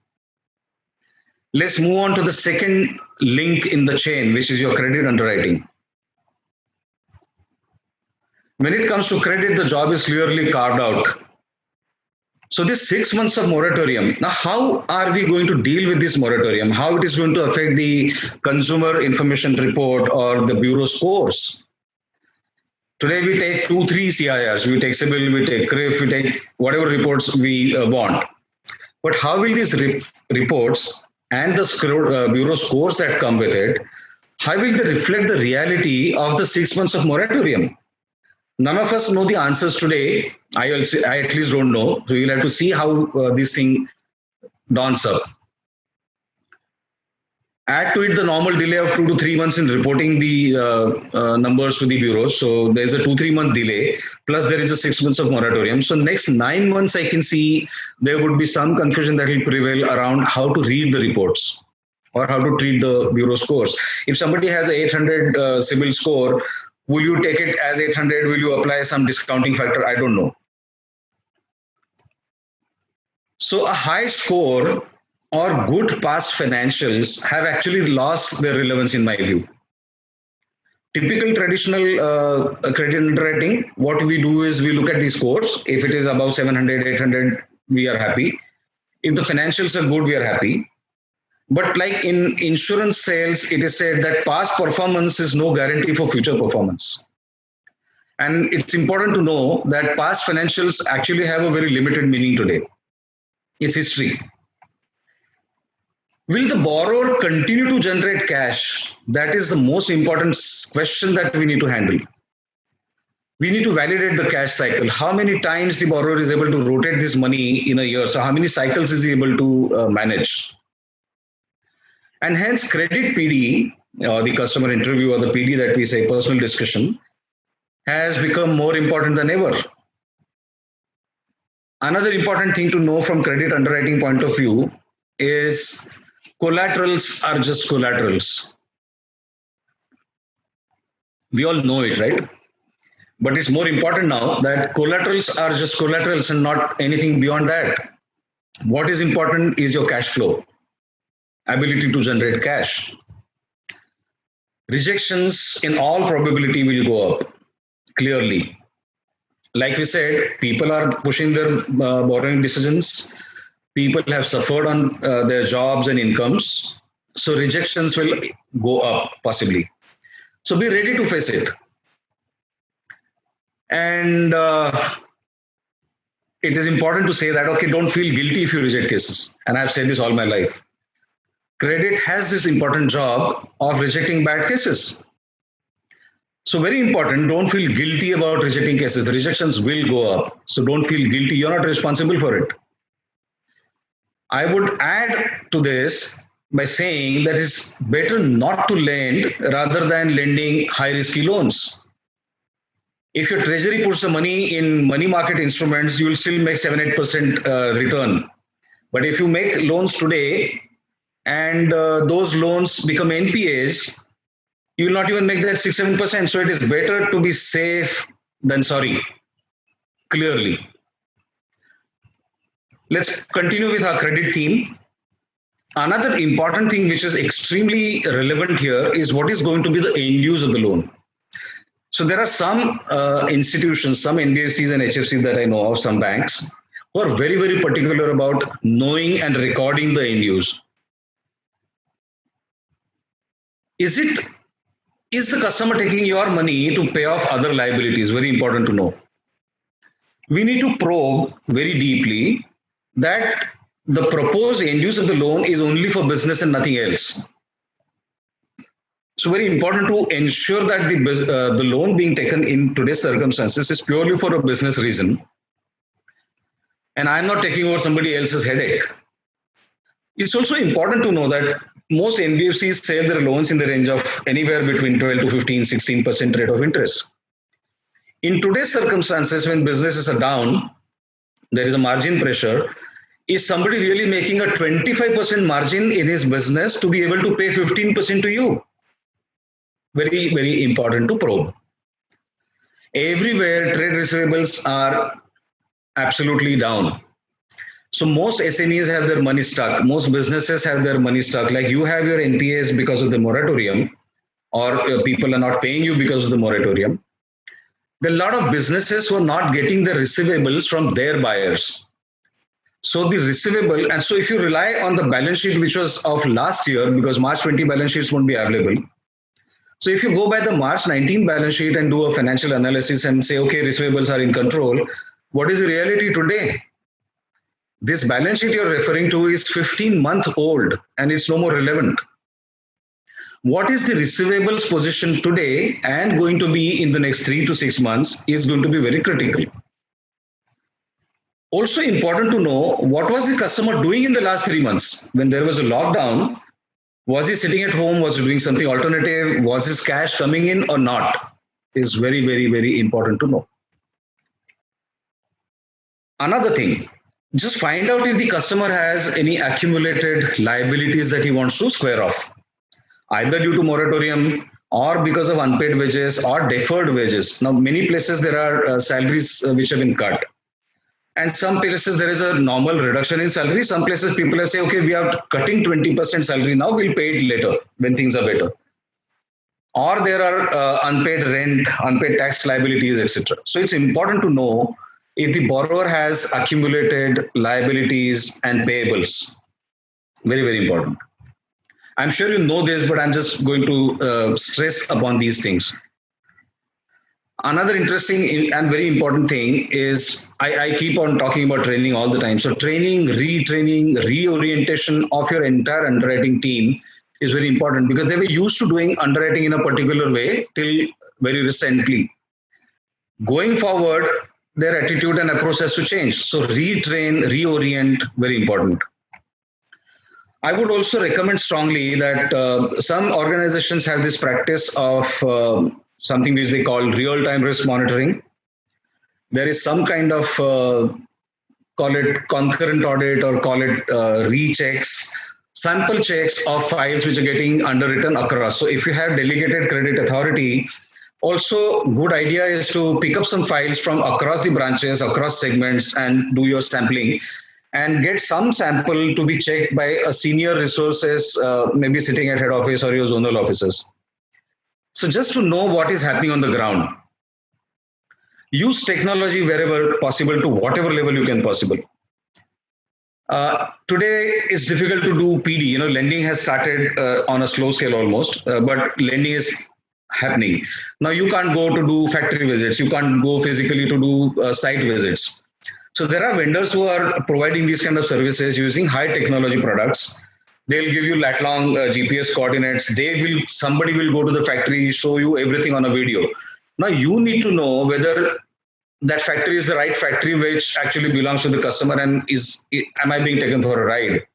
Speaker 2: Let's move on to the second link in the chain, which is your credit underwriting. When it comes to credit, the job is clearly carved out. So this 6 months of moratorium, now how are we going to deal with this moratorium? How it is going to affect the consumer information report or the bureau scores? Today we take 2, 3 CIRs, we take CIBIL, we take CRIF, we take whatever reports we want. But how will these reports and the bureau scores that come with it, how will they reflect the reality of the 6 months of moratorium? None of us know the answers today. I at least don't know. So we'll have to see how this thing dawns up. Add to it the normal delay of 2 to 3 months in reporting the numbers to the bureau. So there's a 2-3 month delay, plus there is a 6 months of moratorium. So next 9 months, I can see there would be some confusion that will prevail around how to read the reports or how to treat the bureau scores. If somebody has an 800 CIBIL score, will you take it as 800? Will you apply some discounting factor? I don't know. So a high score or good past financials have actually lost their relevance in my view. Typical traditional credit underwriting, what we do is we look at the scores. If it is above 700, 800, we are happy. If the financials are good, we are happy. But like in insurance sales, it is said that past performance is no guarantee for future performance. And it's important to know that past financials actually have a very limited meaning today. It's history. Will the borrower continue to generate cash? That is the most important question that we need to handle. We need to validate the cash cycle. How many times the borrower is able to rotate this money in a year? So how many cycles is he able to manage? And hence credit PD, or the customer interview, or the PD that we say, personal discussion, has become more important than ever. Another important thing to know from credit underwriting point of view is collaterals are just collaterals. We all know it, right? But it's more important now that collaterals are just collaterals and not anything beyond that. What is important is your cash flow, ability to generate cash. Rejections in all probability will go up, clearly. Like we said, people are pushing their borrowing decisions. People have suffered on their jobs and incomes. So rejections will go up, possibly. So be ready to face it. And it is important to say that, okay, don't feel guilty if you reject cases. And I've said this all my life. Credit has this important job of rejecting bad cases. So very important, don't feel guilty about rejecting cases. The rejections will go up. So don't feel guilty. You're not responsible for it. I would add to this by saying that it's better not to lend rather than lending high risky loans. If your treasury puts the money in money market instruments, you will still make 7-8% return. But if you make loans today and those loans become NPAs, you will not even make that 6-7%. So it is better to be safe than sorry, clearly. Let's continue with our credit theme. Another important thing which is extremely relevant here is what is going to be the end use of the loan. So there are some institutions, some NBFCs and HFCs that I know of, some banks, who are very, very particular about knowing and recording the end use. Is the customer taking your money to pay off other liabilities? Very important to know. We need to probe very deeply that the proposed end use of the loan is only for business and nothing else. So very important to ensure that the loan being taken in today's circumstances is purely for a business reason. And I'm not taking over somebody else's headache. It's also important to know that most NBFCs sell their loans in the range of anywhere between 12 to 15, 16% rate of interest. In today's circumstances, when businesses are down, there is a margin pressure. Is somebody really making a 25% margin in his business to be able to pay 15% to you? Very, very important to probe. Everywhere, trade receivables are absolutely down. So most SMEs have their money stuck. Most businesses have their money stuck. Like you have your NPAs because of the moratorium, or people are not paying you because of the moratorium. There are a lot of businesses who are not getting the receivables from their buyers. So the receivable, and so if you rely on the balance sheet which was of last year, because March 20 balance sheets won't be available. So if you go by the March 19 balance sheet and do a financial analysis and say, okay, receivables are in control, what is the reality today? This balance sheet you're referring to is 15-month old and it's no more relevant. What is the receivables position today and going to be in the next 3 to 6 months is going to be very critical. Also important to know, what was the customer doing in the last 3 months? When there was a lockdown, was he sitting at home? Was he doing something alternative? Was his cash coming in or not? Is very, very, very important to know. Another thing, just find out if the customer has any accumulated liabilities that he wants to square off, either due to moratorium or because of unpaid wages or deferred wages. Now, many places there are salaries which have been cut. And some places there is a normal reduction in salary. Some places people have say, okay, we are cutting 20% salary now, we'll pay it later when things are better. Or there are unpaid rent, unpaid tax liabilities, etc. So it's important to know if the borrower has accumulated liabilities and payables. Very, very important. I'm sure you know this, but I'm just going to stress upon these things. Another interesting and very important thing is I keep on talking about training all the time. So training, retraining, reorientation of your entire underwriting team is very important, because they were used to doing underwriting in a particular way till very recently. Going forward, their attitude and approach has to change. So retrain, reorient, very important. I would also recommend strongly that some organizations have this practice of something which they call real-time risk monitoring. There is some kind of call it concurrent audit or call it rechecks, sample checks of files which are getting underwritten across. So if you have delegated credit authority, also good idea is to pick up some files from across the branches, across segments, and do your sampling and get some sample to be checked by a senior resources, maybe sitting at head office or your zonal offices. So just to know what is happening on the ground. Use technology wherever possible to whatever level you can possible. Today it's difficult to do PD. Lending has started on a slow scale almost, but lending is happening. Now you can't go to do factory visits. You can't go physically to do site visits. So there are vendors who are providing these kind of services using high technology products. They'll give you lat-long GPS coordinates. Somebody will go to the factory, show you everything on a video. Now you need to know whether that factory is the right factory which actually belongs to the customer and am I being taken for a ride?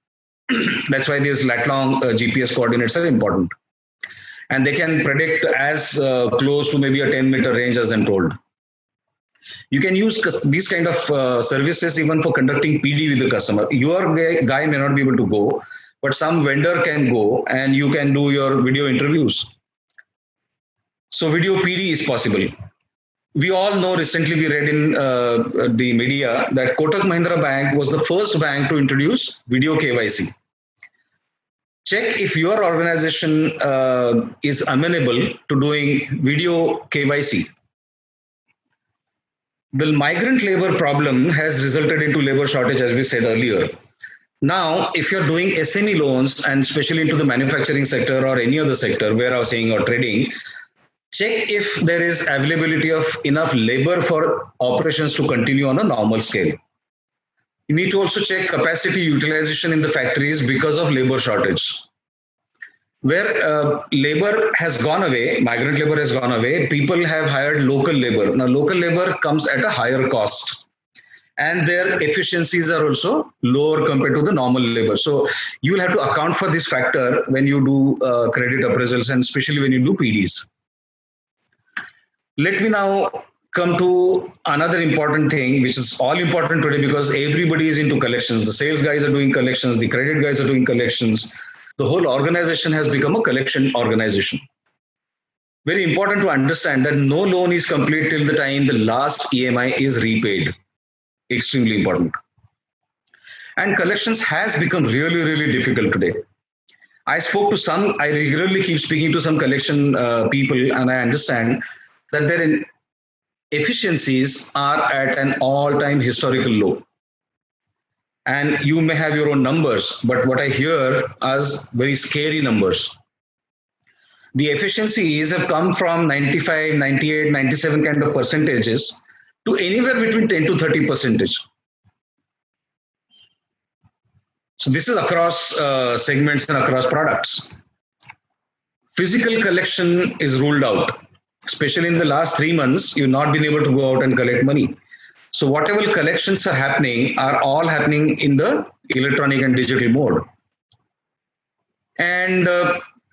Speaker 2: That's why these lat-long GPS coordinates are important. And they can predict as close to maybe a 10-meter range as I'm told. You can use these kind of services even for conducting PD with the customer. Your guy may not be able to go, but some vendor can go and you can do your video interviews. So video PD is possible. We all know, recently we read in the media that Kotak Mahindra Bank was the first bank to introduce video KYC. Check if your organization is amenable to doing video KYC. The migrant labor problem has resulted into labor shortage, as we said earlier. Now, if you're doing SME loans, and especially into the manufacturing sector or any other sector, warehousing or trading, check if there is availability of enough labor for operations to continue on a normal scale. You need to also check capacity utilization in the factories because of labor shortage. Where labor has gone away, migrant labor has gone away, people have hired local labor. Now, local labor comes at a higher cost and their efficiencies are also lower compared to the normal labor. So you will have to account for this factor when you do credit appraisals and especially when you do PDs. Let me now come to another important thing, which is all important today because everybody is into collections. The sales guys are doing collections, the credit guys are doing collections. The whole organization has become a collection organization. Very important to understand that no loan is complete till the time the last EMI is repaid. Extremely important. And collections has become really, really difficult today. I regularly keep speaking to some collection people, and I understand that their efficiencies are at an all-time historical low. And you may have your own numbers, but what I hear as very scary numbers. The efficiencies have come from 95, 98, 97 kind of percentages to anywhere between 10 to 30 percentage. So this is across segments and across products. Physical collection is ruled out. Especially in the last 3 months, you've not been able to go out and collect money. So whatever collections are all happening in the electronic and digital mode. And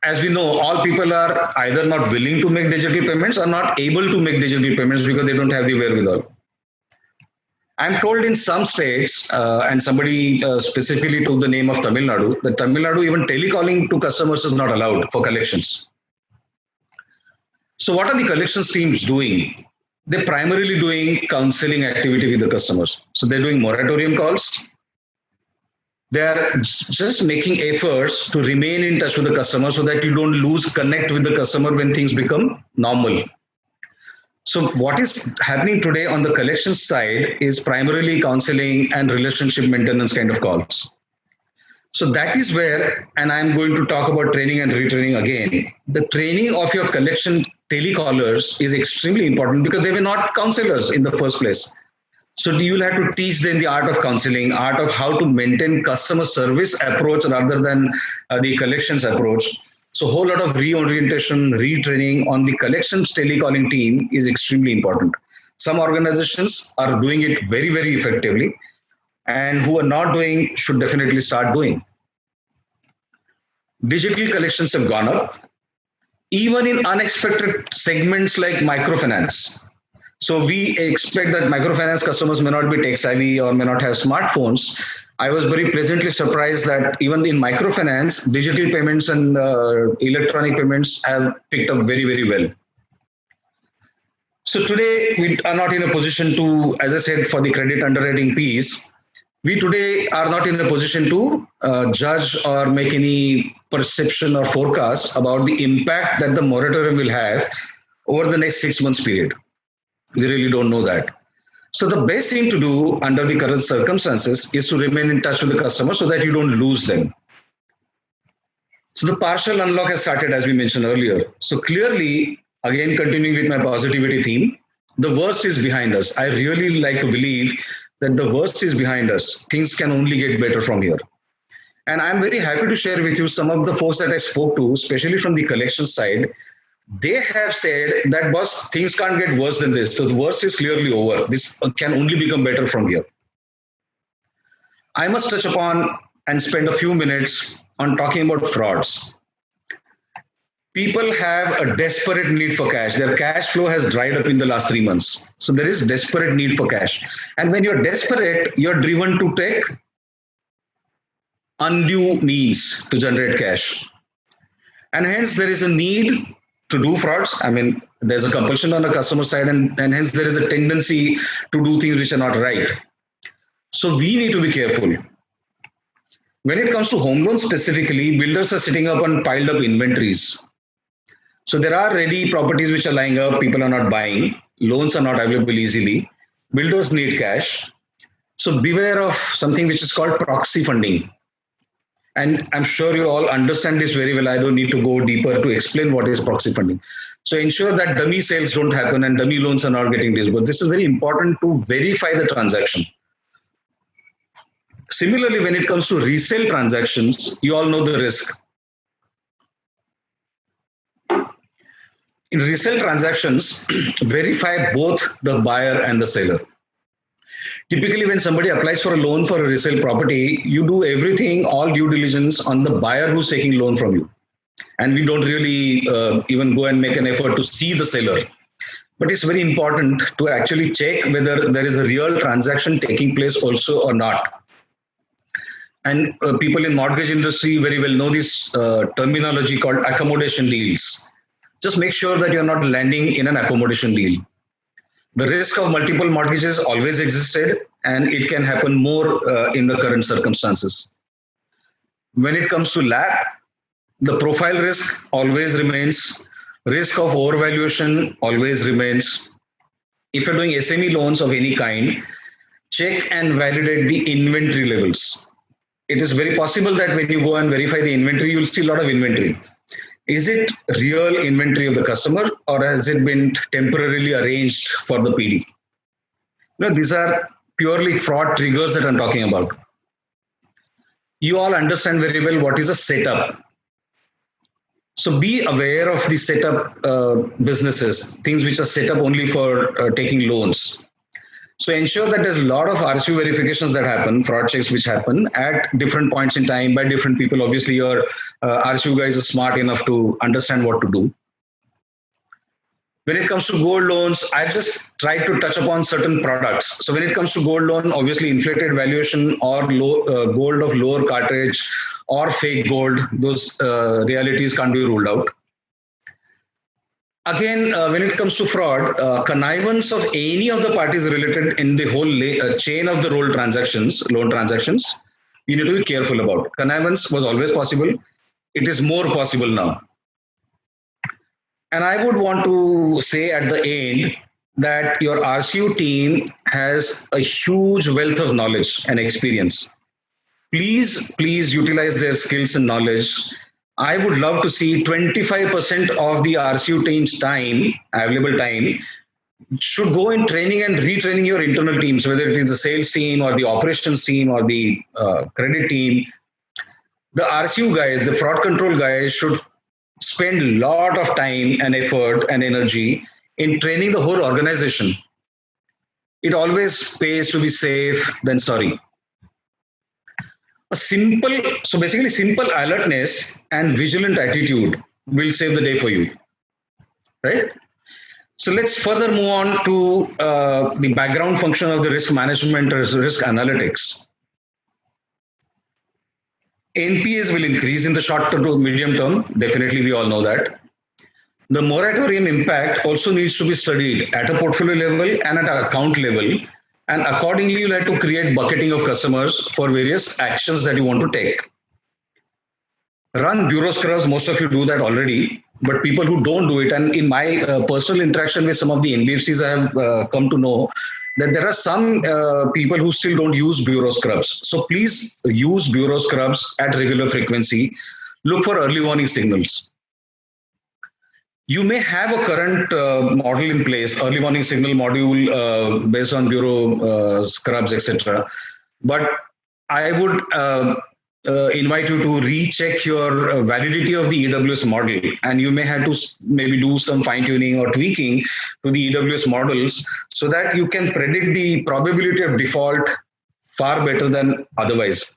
Speaker 2: as we know, all people are either not willing to make digital payments or not able to make digital payments because they don't have the wherewithal. I'm told in some states, and somebody specifically took the name of Tamil Nadu, that Tamil Nadu even telecalling to customers is not allowed for collections. So what are the collections teams doing? They're primarily doing counseling activity with the customers. So they're doing moratorium calls. They're just making efforts to remain in touch with the customer so that you don't lose connect with the customer when things become normal. So what is happening today on the collections side is primarily counseling and relationship maintenance kind of calls. So that is where, and I'm going to talk about training and retraining again. The training of your collection telecallers is extremely important because they were not counselors in the first place. So you'll have to teach them the art of counseling, art of how to maintain customer service approach rather than the collections approach. So a whole lot of reorientation, retraining on the collections telecalling team is extremely important. Some organizations are doing it very, very effectively, and who are not doing should definitely start doing. Digital collections have gone up, even in unexpected segments like microfinance. So we expect that microfinance customers may not be tech savvy or may not have smartphones. I was very pleasantly surprised that even in microfinance, digital payments and electronic payments have picked up very, very well. So today we are not in a position to, as I said, for the credit underwriting piece, we today are not in a position to judge or make any perception or forecast about the impact that the moratorium will have over the next 6 months period. We really don't know that. So the best thing to do under the current circumstances is to remain in touch with the customer so that you don't lose them. So the partial unlock has started, as we mentioned earlier. So clearly, again, continuing with my positivity theme, the worst is behind us. I really like to believe that the worst is behind us. Things can only get better from here. And I'm very happy to share with you some of the folks that I spoke to, especially from the collection side. They have said that, boss, things can't get worse than this. So the worst is clearly over. This can only become better from here. I must touch upon and spend a few minutes on talking about frauds. People have a desperate need for cash. Their cash flow has dried up in the last 3 months. So there is desperate need for cash. And when you're desperate, you're driven to take undue means to generate cash. And hence there is a need to do frauds. I mean, there's a compulsion on the customer side, and hence there is a tendency to do things which are not right. So we need to be careful. When it comes to home loans specifically, builders are sitting up on piled up inventories. So there are ready properties which are lying up, people are not buying, loans are not available easily, builders need cash. So beware of something which is called proxy funding. And I'm sure you all understand this very well. I don't need to go deeper to explain what is proxy funding. So ensure that dummy sales don't happen and dummy loans are not getting disbursed. This is very important to verify the transaction. Similarly, when it comes to resale transactions, you all know the risk. In resale transactions, verify both the buyer and the seller. Typically, when somebody applies for a loan for a resale property, you do everything, all due diligence on the buyer who's taking loan from you. And we don't really even go and make an effort to see the seller. But it's very important to actually check whether there is a real transaction taking place also or not. And people in mortgage industry very well know this terminology called accommodation deals. Just make sure that you're not landing in an accommodation deal. The risk of multiple mortgages always existed, and it can happen more in the current circumstances. When it comes to LAP, the profile risk always remains. Risk of overvaluation always remains. If you're doing SME loans of any kind, check and validate the inventory levels. It is very possible that when you go and verify the inventory, you'll see a lot of inventory. Is it real inventory of the customer, or has it been temporarily arranged for the PD? These are purely fraud triggers that I'm talking about. You all understand very well what is a setup. So be aware of the setup businesses, things which are set up only for taking loans. So ensure that there's a lot of RSU verifications that happen, fraud checks which happen at different points in time by different people. Obviously, your RSU guys are smart enough to understand what to do. When it comes to gold loans, I just tried to touch upon certain products. So when it comes to gold loan, obviously inflated valuation or gold of lower cartridge or fake gold, those realities can't be ruled out. Again, when it comes to fraud, connivance of any of the parties related in the whole chain of the loan transactions, you need to be careful about. Connivance was always possible. It is more possible now. And I would want to say at the end that your RCU team has a huge wealth of knowledge and experience. Please utilize their skills and knowledge. I would love to see 25% of the RCU team's time, available time, should go in training and retraining your internal teams, whether it is the sales team or the operations team or the credit team. The RCU guys, the fraud control guys should spend a lot of time and effort and energy in training the whole organization. It always pays to be safe than sorry. Simple alertness and vigilant attitude will save the day for you, right? So let's further move on to the background function of the risk management or risk analytics. NPAs will increase in the short term to medium term. Definitely, we all know that. The moratorium impact also needs to be studied at a portfolio level and at an account level. And accordingly, you'll have to create bucketing of customers for various actions that you want to take. Run bureau scrubs. Most of you do that already. But people who don't do it, and in my personal interaction with some of the NBFCs, I have come to know that there are some people who still don't use bureau scrubs. So please use bureau scrubs at regular frequency. Look for early warning signals. You may have a current model in place, early warning signal module based on bureau scrubs, etc. But I would invite you to recheck your validity of the EWS model, and you may have to maybe do some fine tuning or tweaking to the EWS models so that you can predict the probability of default far better than otherwise.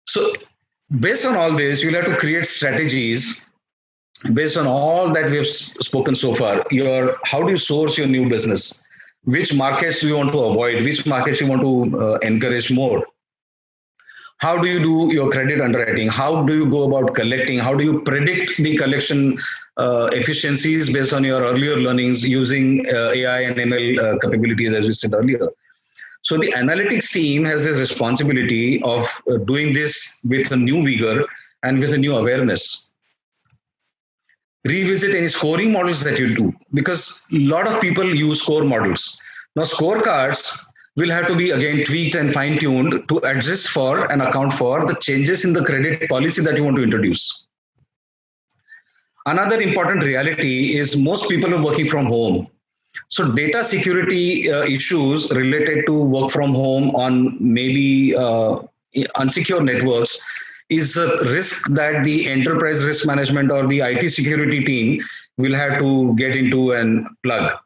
Speaker 2: So based on all this, you'll have to create strategies based on all that we have spoken so far. How do you source your new business? Which markets do you want to avoid? Which markets you want to encourage more? How do you do your credit underwriting? How do you go about collecting? How do you predict the collection efficiencies based on your earlier learnings using AI and ML capabilities, as we said earlier? So the analytics team has this responsibility of doing this with a new vigor and with a new awareness. Revisit any scoring models that you do, because a lot of people use score models. Now, scorecards will have to be again tweaked and fine-tuned to adjust for and account for the changes in the credit policy that you want to introduce. Another important reality is most people are working from home. So data security issues related to work from home on maybe unsecure networks is a risk that the enterprise risk management or the IT security team will have to get into and plug.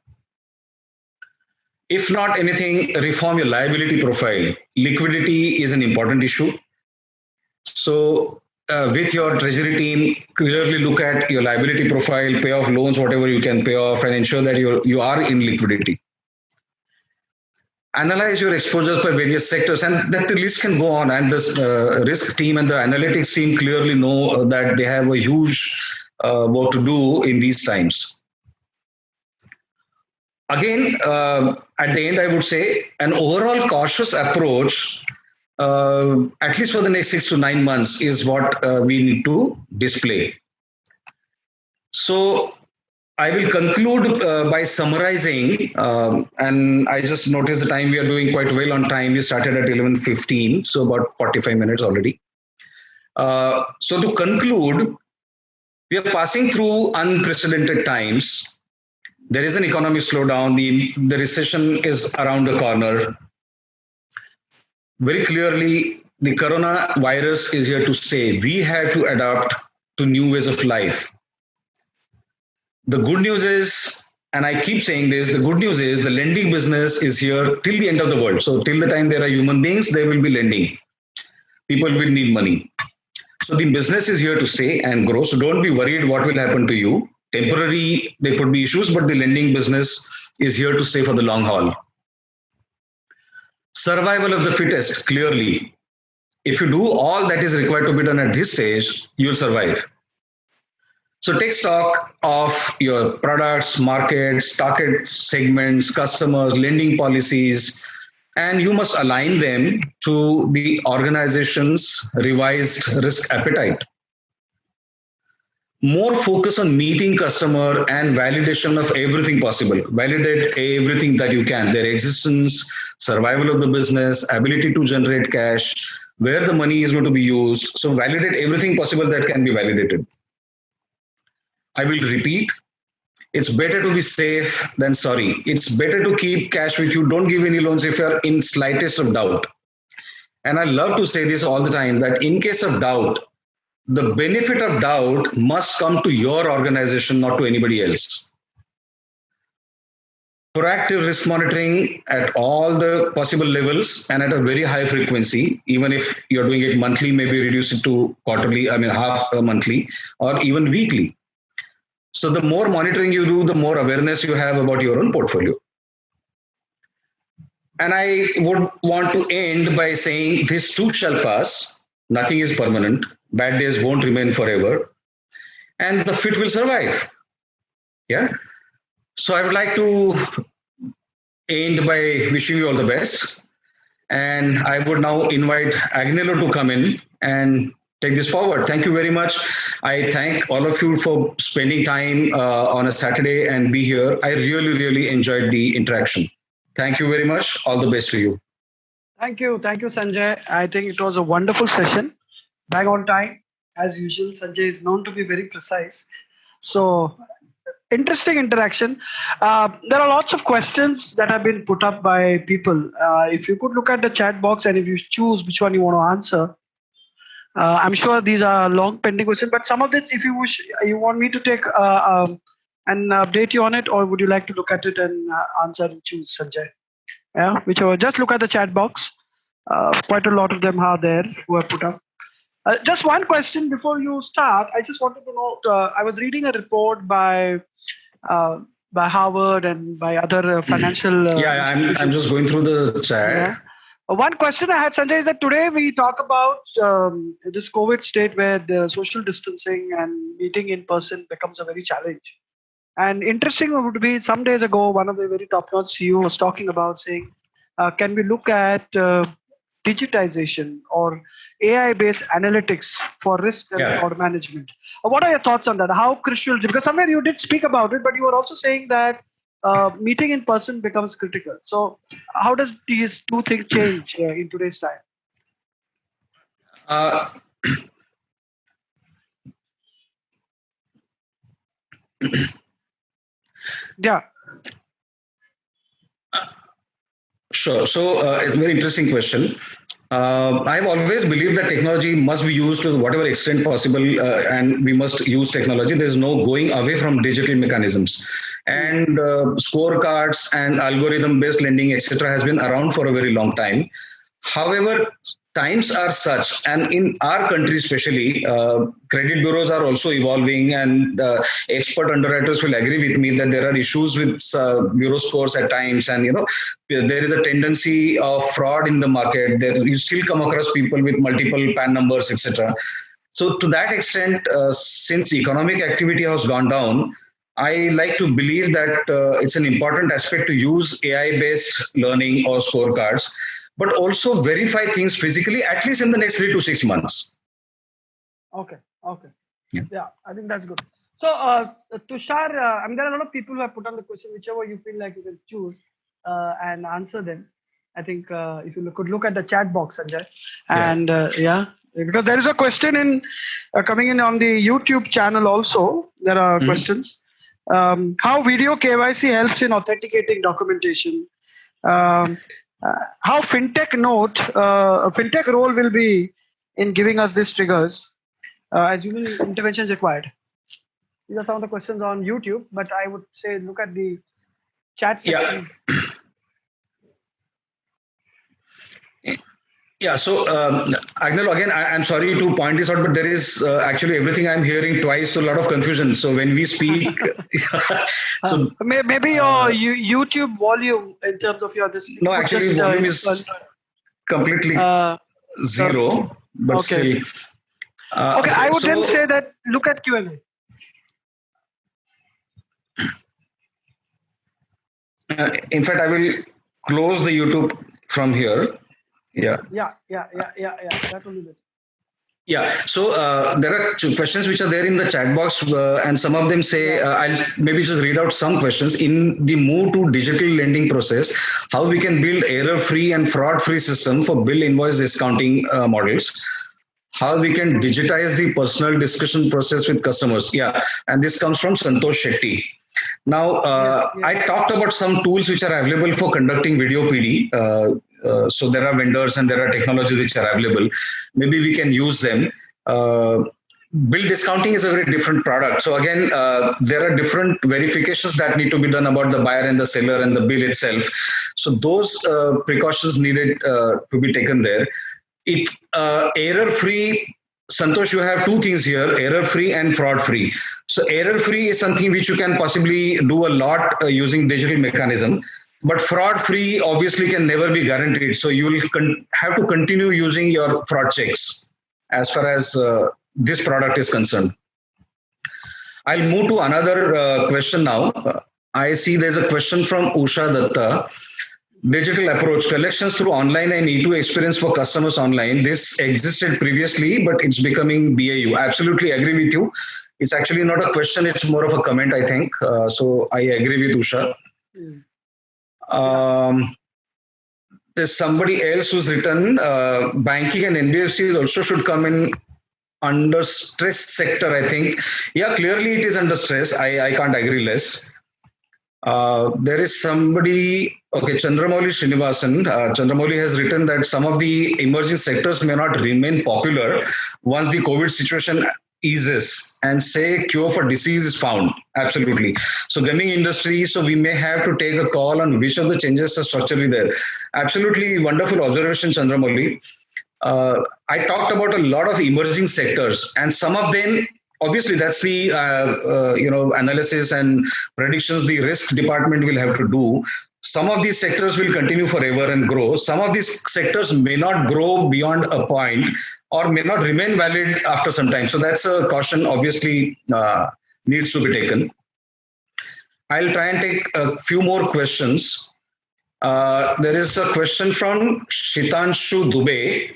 Speaker 2: If not anything, reform your liability profile. Liquidity is an important issue. So with your treasury team, clearly look at your liability profile, pay off loans, whatever you can pay off, and ensure that you are in liquidity. Analyze your exposures by various sectors, and that the list can go on. And this risk team and the analytics team clearly know that they have a huge work to do in these times. Again, at the end, I would say an overall cautious approach, at least for the next 6 to 9 months, is what we need to display. So I will conclude by summarizing, and I just noticed the time we are doing quite well on time. We started at 11:15, so about 45 minutes already. So to conclude, we are passing through unprecedented times. There is an economic slowdown. The recession is around the corner. Very clearly, the coronavirus is here to stay. We had to adapt to new ways of life. The good news is, and I keep saying this, the good news is the lending business is here till the end of the world. So till the time there are human beings, there will be lending. People will need money. So the business is here to stay and grow. So don't be worried what will happen to you. Temporary, there could be issues, but the lending business is here to stay for the long haul. Survival of the fittest, clearly. If you do all that is required to be done at this stage, you'll survive. So take stock of your products, markets, target segments, customers, lending policies, and you must align them to the organization's revised risk appetite. More focus on meeting customer and validation of everything possible. Validate everything that you can, their existence, survival of the business, ability to generate cash, where the money is going to be used. So validate everything possible that can be validated. I will repeat, it's better to be safe than sorry. It's better to keep cash with you. Don't give any loans if you're in slightest of doubt. And I love to say this all the time, that in case of doubt, the benefit of doubt must come to your organization, not to anybody else. Proactive risk monitoring at all the possible levels and at a very high frequency. Even if you're doing it monthly, maybe reduce it to quarterly, half monthly, or even weekly. So the more monitoring you do, the more awareness you have about your own portfolio. And I would want to end by saying this too shall pass. Nothing is permanent. Bad days won't remain forever. And the fit will survive. Yeah. So I would like to end by wishing you all the best. And I would now invite Agnello to come in and take this forward. Thank you very much. I thank all of you for spending time on a Saturday and be here. I really, really enjoyed the interaction. Thank you very much. All the best to you.
Speaker 1: Thank you, Sanjay. I think it was a wonderful session. Bang on time, as usual. Sanjay is known to be very precise. So interesting interaction. There are lots of questions that have been put up by people. If you could look at the chat box and if you choose which one you want to answer, I'm sure these are long pending questions, but some of this, if you wish, you want me to take and update you on it, or would you like to look at it and answer and choose, Sanjay? Yeah, whichever. Just look at the chat box. Quite a lot of them are there who are put up. Just one question before you start. I just wanted to know. I was reading a report by Harvard and by other financial.
Speaker 2: I'm just going through the chat.
Speaker 1: Yeah. One question I had, Sanjay, is that today we talk about this COVID state where the social distancing and meeting in person becomes a very challenge. And interesting would be, some days ago, one of the very top-notch CEO was talking about saying, can we look at digitization or AI-based analytics for risk and fraud management? What are your thoughts on that? How crucial? Because somewhere you did speak about it, but you were also saying that meeting in person becomes critical. So how does these two things change in today's time? Yeah.
Speaker 2: Sure. So it's a very interesting question. I've always believed that technology must be used to whatever extent possible, and we must use technology. There's no going away from digital mechanisms. And scorecards and algorithm-based lending, etc., has been around for a very long time. However, times are such, and in our country especially, credit bureaus are also evolving, and expert underwriters will agree with me that there are issues with bureau scores at times, and there is a tendency of fraud in the market. You still come across people with multiple PAN numbers, etc. So to that extent, since economic activity has gone down, I like to believe that it's an important aspect to use AI-based learning or scorecards, but also verify things physically, at least in the next 3 to 6 months.
Speaker 1: Okay. Yeah, I think that's good. So, Tushar, there are a lot of people who have put on the question, whichever you feel like you can choose and answer them. I think if you could look at the chat box, Sanjay. And because there is a question in coming in on the YouTube channel also. There are questions. How video KYC helps in authenticating documentation. How fintech fintech role will be in giving us these triggers. Assuming interventions required. These are some of the questions on YouTube, but I would say look at the chat section.
Speaker 2: Yeah, so Agnel, again, I'm sorry to point this out, but there is actually everything I'm hearing twice, so a lot of confusion. So when we speak,
Speaker 1: so maybe your YouTube volume in terms of your this.
Speaker 2: No, actually, volume is completely zero, but still.
Speaker 1: Okay, I would then say that look at Q&A.
Speaker 2: In fact, I will close the YouTube from here. Yeah.
Speaker 1: That will be good.
Speaker 2: Yeah. So there are two questions which are there in the chat box, and some of them say, I'll maybe just read out some questions. In the move to digital lending process, how we can build error-free and fraud-free system for bill invoice discounting models. How we can digitize the personal discussion process with customers. Yeah. And this comes from Santosh Shetty. Now, I talked about some tools which are available for conducting video PD. So there are vendors and there are technologies which are available. Maybe we can use them. Bill discounting is a very different product. So again, there are different verifications that need to be done about the buyer and the seller and the bill itself. So those precautions needed to be taken there. Error-free, Santosh, you have two things here, error-free and fraud-free. So error-free is something which you can possibly do a lot using digital mechanism, but fraud-free obviously can never be guaranteed. So you will have to continue using your fraud checks as far as this product is concerned. I'll move to another question now. I see there's a question from Usha Datta. Digital approach, collections through online and E2 experience for customers online. This existed previously, but it's becoming BAU. I absolutely agree with you. It's actually not a question, it's more of a comment, I think. So I agree with Usha. There's somebody else who's written, banking and NBFCs also should come in under stress sector, I think. Yeah, clearly it is under stress. I can't agree less. There is somebody, okay, Chandramouli Srinivasan. Chandramouli has written that some of the emerging sectors may not remain popular once the COVID situation eases and say cure for disease is found. Absolutely. So gaming industry, so we may have to take a call on which of the changes are structurally there. Absolutely wonderful observation, Chandramouli. I talked about a lot of emerging sectors, and some of them, obviously, that's the analysis and predictions the risk department will have to do. Some of these sectors will continue forever and grow. Some of these sectors may not grow beyond a point or may not remain valid after some time. So that's a caution, obviously, needs to be taken. I'll try and take a few more questions. There is a question from Shitanshu Dubey.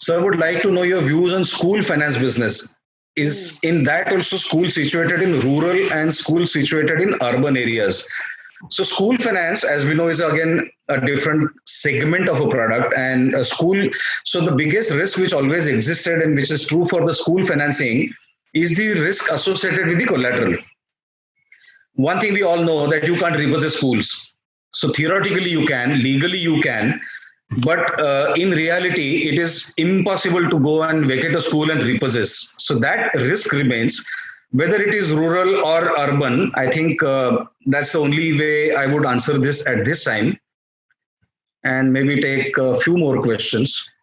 Speaker 2: Sir, would like to know your views on school finance business. Is in that also school situated in rural and school situated in urban areas? So school finance, as we know, is again a different segment of a product, and a school. So the biggest risk which always existed and which is true for the school financing is the risk associated with the collateral. One thing we all know that you can't repossess schools. So theoretically you can, legally you can, but in reality, it is impossible to go and vacate a school and repossess. So that risk remains. Whether it is rural or urban, I think that's the only way I would answer this at this time. And maybe take a few more questions.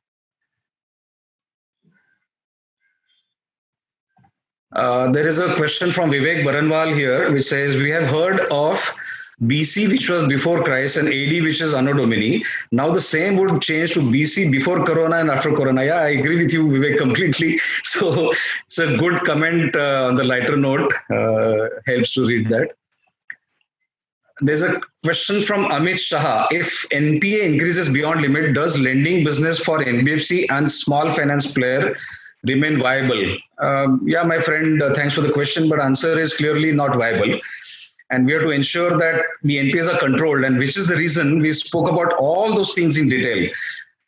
Speaker 2: There is a question from Vivek Baranwal here, which says, we have heard of BC, which was before Christ, and AD, which is Anno Domini. Now the same would change to BC before Corona and after Corona. Yeah, I agree with you, Vivek, completely. So it's a good comment on the lighter note. Helps to read that. There's a question from Amit Shah. If NPA increases beyond limit, does lending business for NBFC and small finance player remain viable? Yeah, my friend, thanks for the question, but answer is clearly not viable. And we have to ensure that the NPAs are controlled, and which is the reason we spoke about all those things in detail.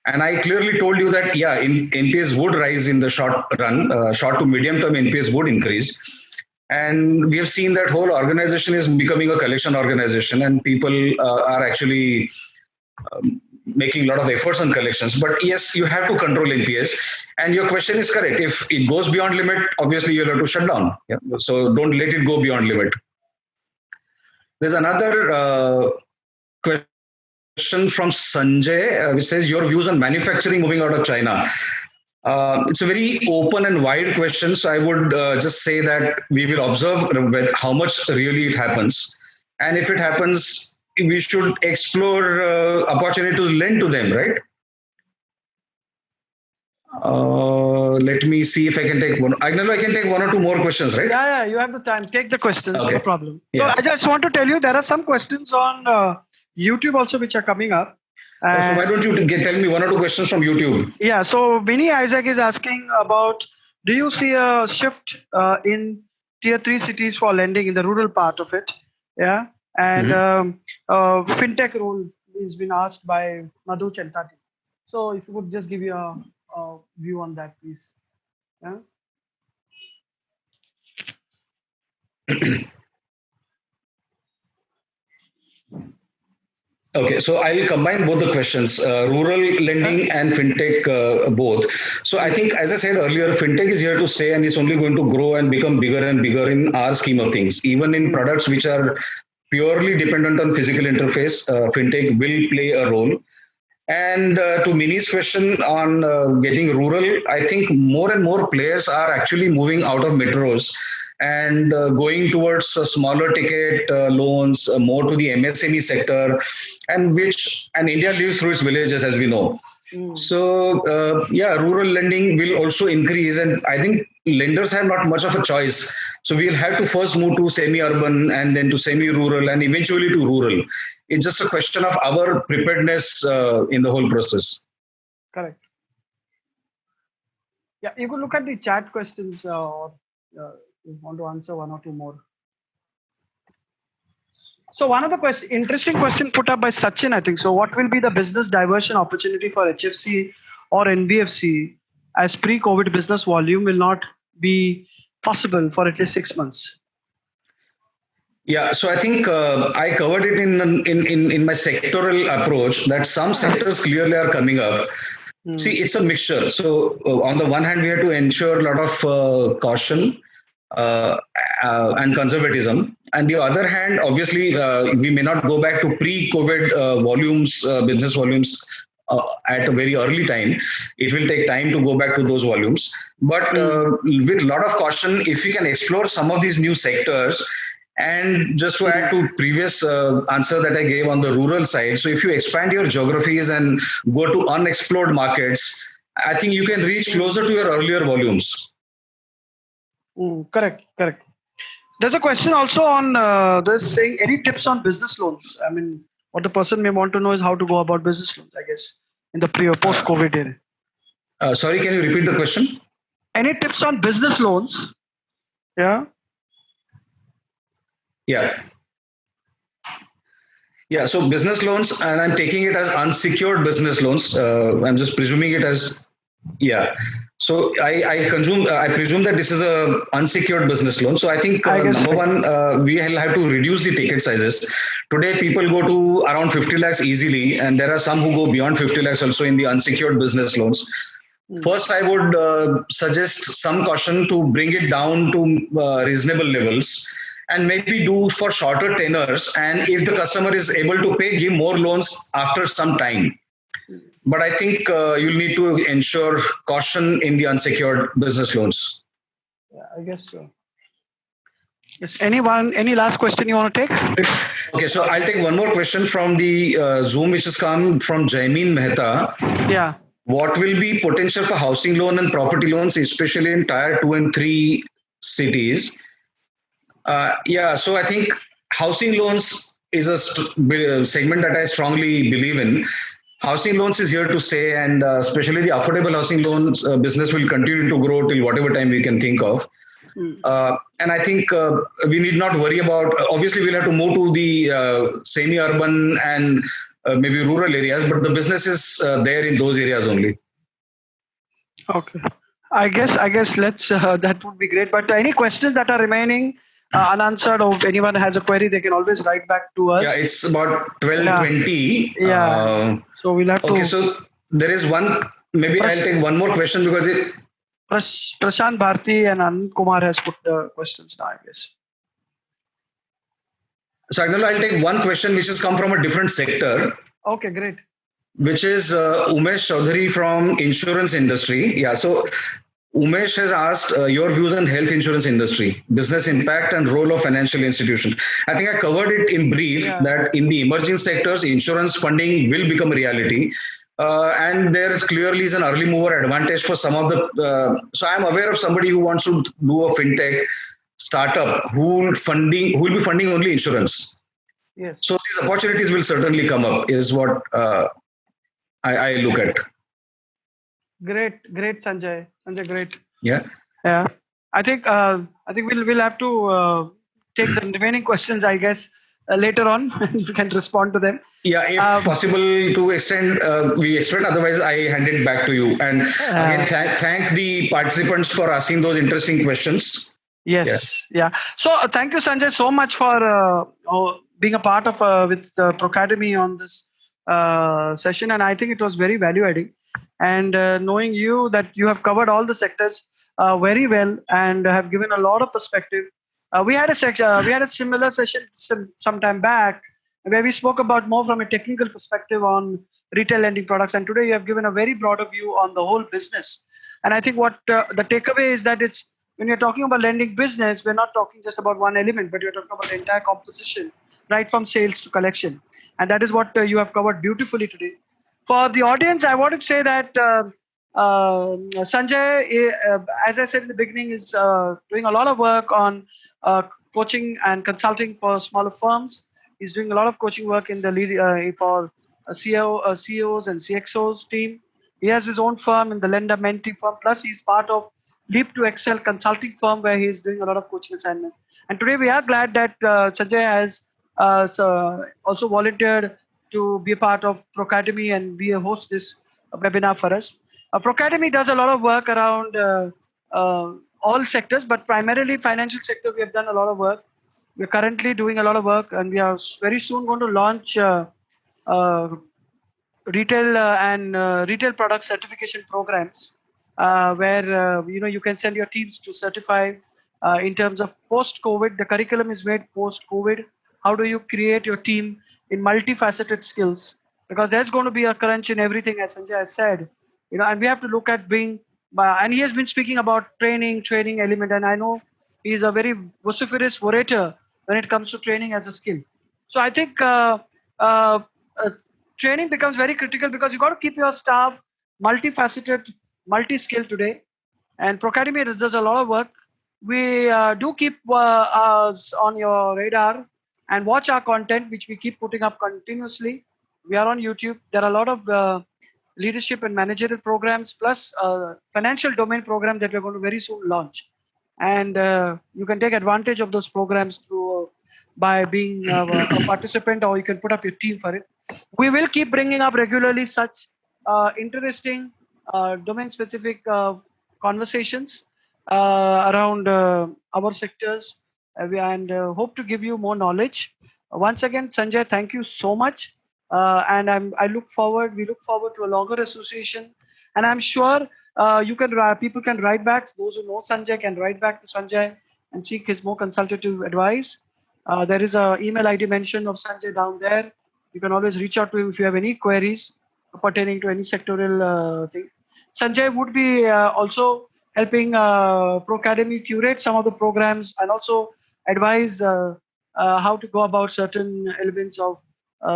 Speaker 2: And I clearly told you that, yeah, NPAs would rise in the short run, short to medium term NPAs would increase. And we have seen that whole organization is becoming a collection organization, and people are actually making a lot of efforts on collections. But yes, you have to control NPAs. And your question is correct. If it goes beyond limit, obviously you'll have to shut down. Yeah? So don't let it go beyond limit. There's another question from Sanjay, which says your views on manufacturing moving out of China. It's a very open and wide question. So I would just say that we will observe how much really it happens. And if it happens, we should explore opportunity to lend to them, right? Let me see if I can take one. I know I can take one or two more questions, right?
Speaker 1: Yeah, you have the time. Take the questions,
Speaker 2: Okay.
Speaker 1: no problem.
Speaker 2: Yeah.
Speaker 1: So I just want to tell you there are some questions on YouTube also which are coming up.
Speaker 2: So why don't you tell me one or two questions from YouTube?
Speaker 1: Yeah, so Vinny Isaac is asking about, do you see a shift in tier 3 cities for lending in the rural part of it? Yeah, and fintech role has been asked by Madhu Chentati. So if you would just give your view on that, please. Yeah.
Speaker 2: Okay, so I will combine both the questions, rural lending and fintech both. So I think, as I said earlier, fintech is here to stay and it's only going to grow and become bigger and bigger in our scheme of things. Even in products which are purely dependent on physical interface, fintech will play a role. And to Mini's question on getting rural, I think more and more players are actually moving out of metros and going towards smaller ticket loans, more to the MSME sector, and India lives through its villages, as we know. So yeah, rural lending will also increase, and I think lenders have not much of a choice. So we'll have to first move to semi-urban and then to semi-rural and eventually to rural. It's just a question of our preparedness in the whole process.
Speaker 1: Correct. Yeah, you could look at the chat questions or you want to answer one or two more. So one of the interesting question put up by Sachin, I think. So what will be the business diversion opportunity for HFC or NBFC as pre-COVID business volume will not be possible for at least 6 months?
Speaker 2: Yeah, so I think I covered it in my sectoral approach that some sectors clearly are coming up. See, it's a mixture. So on the one hand, we have to ensure a lot of caution and conservatism. And the other hand, obviously, we may not go back to pre-COVID volumes, business volumes at a very early time. It will take time to go back to those volumes. But with a lot of caution, if we can explore some of these new sectors, and just to add to previous answer that I gave on the rural side, so if you expand your geographies and go to unexplored markets, I think you can reach closer to your earlier volumes.
Speaker 1: Correct. There's a question also on this saying, any tips on business loans? I mean, what the person may want to know is how to go about business loans, I guess, in the pre or post-COVID era.
Speaker 2: Sorry, can you repeat the question?
Speaker 1: Any tips on business loans? Yeah.
Speaker 2: Yeah, so business loans, and I'm taking it as unsecured business loans. I'm just presuming it as, yeah. So I presume that this is a unsecured business loan. So I think number one, we will have to reduce the ticket sizes. Today, people go to around 50 lakhs easily, and there are some who go beyond 50 lakhs also in the unsecured business loans. First, I would suggest some caution to bring it down to reasonable levels and maybe do for shorter tenors. And if the customer is able to pay, give more loans after some time. But I think you'll need to ensure caution in the unsecured business loans.
Speaker 1: Yeah, I guess so. Yes. Any last question you want to take?
Speaker 2: Okay, so I'll take one more question from the Zoom, which has come from Jaimin Mehta.
Speaker 1: Yeah.
Speaker 2: What will be potential for housing loan and property loans, especially in tier 2 and 3 cities? Yeah, so I think housing loans is a segment that I strongly believe in. housing loans is here to stay, and especially the affordable housing loans business will continue to grow till whatever time we can think of. And I think we need not worry about. Obviously, we'll have to move to the semi-urban and maybe rural areas, but the business is there in those areas only.
Speaker 1: Okay. I guess let's that would be great. But any questions that are remaining unanswered, or if anyone has a query, they can always write back to us.
Speaker 2: Yeah, it's about 12:20.
Speaker 1: Yeah. So we'll have
Speaker 2: Okay,
Speaker 1: to.
Speaker 2: so there is one. Maybe I'll take one more question because
Speaker 1: Prashant Bharti and Anand Kumar has put the questions now, I guess.
Speaker 2: So I'll take one question which has come from a different sector.
Speaker 1: Okay, great.
Speaker 2: Which is Umesh Chaudhary from insurance industry. Yeah, so Umesh has asked your views on health insurance industry, business impact and role of financial institution. I think I covered it in brief that in the emerging sectors, insurance funding will become a reality. And there is clearly an early mover advantage for some of the. So I'm aware of somebody who wants to do a fintech startup who will be funding only insurance.
Speaker 1: Yes.
Speaker 2: So these opportunities will certainly come up. Is what I look at.
Speaker 1: Great, Sanjay. Great.
Speaker 2: Yeah.
Speaker 1: I think we'll have to take the remaining questions, I guess, later on, and we can respond to them.
Speaker 2: Yeah, if possible to extend, we extend. Otherwise, I hand it back to you. And again, thank the participants for asking those interesting questions.
Speaker 1: Yes. Yeah. So thank you, Sanjay, so much for being a part of with Procademy on this session, and I think it was very value adding. And knowing you that you have covered all the sectors very well and have given a lot of perspective. We had a similar session some time back where we spoke about more from a technical perspective on retail lending products, and today you have given a very broader view on the whole business. And I think what the takeaway is that it's when you're talking about lending business, we're not talking just about one element, but you're talking about the entire composition, right from sales to collection. And that is what you have covered beautifully today. For the audience, I want to say that Sanjay, as I said in the beginning, is doing a lot of work on coaching and consulting for smaller firms. He's doing a lot of coaching work in the lead for CEOs and CXOs team. He has his own firm in the Lender Mentee firm. Plus, he's part of Leap to Excel consulting firm where he's doing a lot of coaching assignment. And today we are glad that Sanjay has also volunteered to be a part of Procademy and be a host this webinar for us. Procademy does a lot of work around all sectors, but primarily financial sector. We have done a lot of work. We're currently doing a lot of work, and we are very soon going to launch retail and retail product certification programs where you can send your teams to certify in terms of post-COVID. The curriculum is made post-COVID. How do you create your team in multifaceted skills? Because there's going to be a crunch in everything, as Sanjay has said. And we have to look at and he has been speaking about training element, and I know he's a very vociferous orator when it comes to training as a skill. So I think training becomes very critical because you got to keep your staff multifaceted, multi-skilled today. And Procademy does a lot of work. We do keep us on your radar and watch our content, which we keep putting up continuously. We are on YouTube. There are a lot of leadership and managerial programs, plus financial domain program that we're going to very soon launch. And you can take advantage of those programs by being a participant, or you can put up your team for it. We will keep bringing up regularly such interesting domain-specific conversations around our sectors, and hope to give you more knowledge. Once again, Sanjay, thank you so much. And we look forward to a longer association. And I'm sure people can write back. Those who know Sanjay can write back to Sanjay and seek his more consultative advice. There is an email ID mentioned of Sanjay down there. You can always reach out to him if you have any queries pertaining to any sectoral thing. Sanjay would be also helping Procademy curate some of the programs and also advise how to go about certain elements of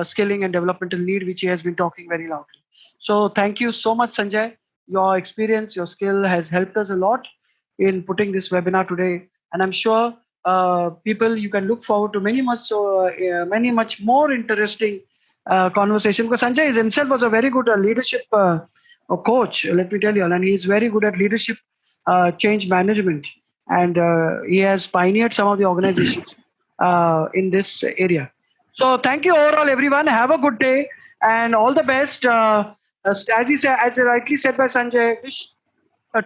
Speaker 1: skilling and developmental need, which he has been talking very loudly. So thank you so much, Sanjay. Your experience, your skill has helped us a lot in putting this webinar today. And I'm sure you can look forward to many much more interesting conversation, because Sanjay himself was a very good leadership coach, let me tell you, and he is very good at leadership change management, and he has pioneered some of the organizations in this area. So thank you overall, everyone. Have a good day and all the best. As he said, as rightly said by Sanjay, this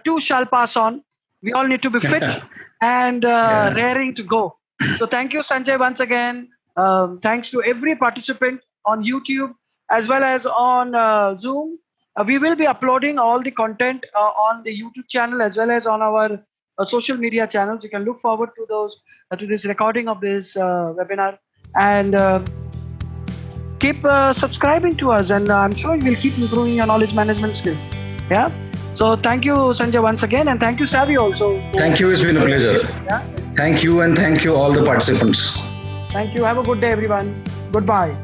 Speaker 1: too shall pass on. We all need to be fit and raring to go. So thank you, Sanjay, once again. Thanks to every participant on YouTube as well as on Zoom. We will be uploading all the content on the YouTube channel as well as on our social media channels. You can look forward to those to this recording of this webinar, and keep subscribing to us, and I'm sure you will keep improving your knowledge management skill. Yeah. So thank you, Sanjay, once again, and thank you, Savvy, also.
Speaker 2: Thank you. It's been a pleasure.
Speaker 1: Yeah.
Speaker 2: Thank you, and thank you all the participants.
Speaker 1: Thank you. Have a good day, everyone. Goodbye.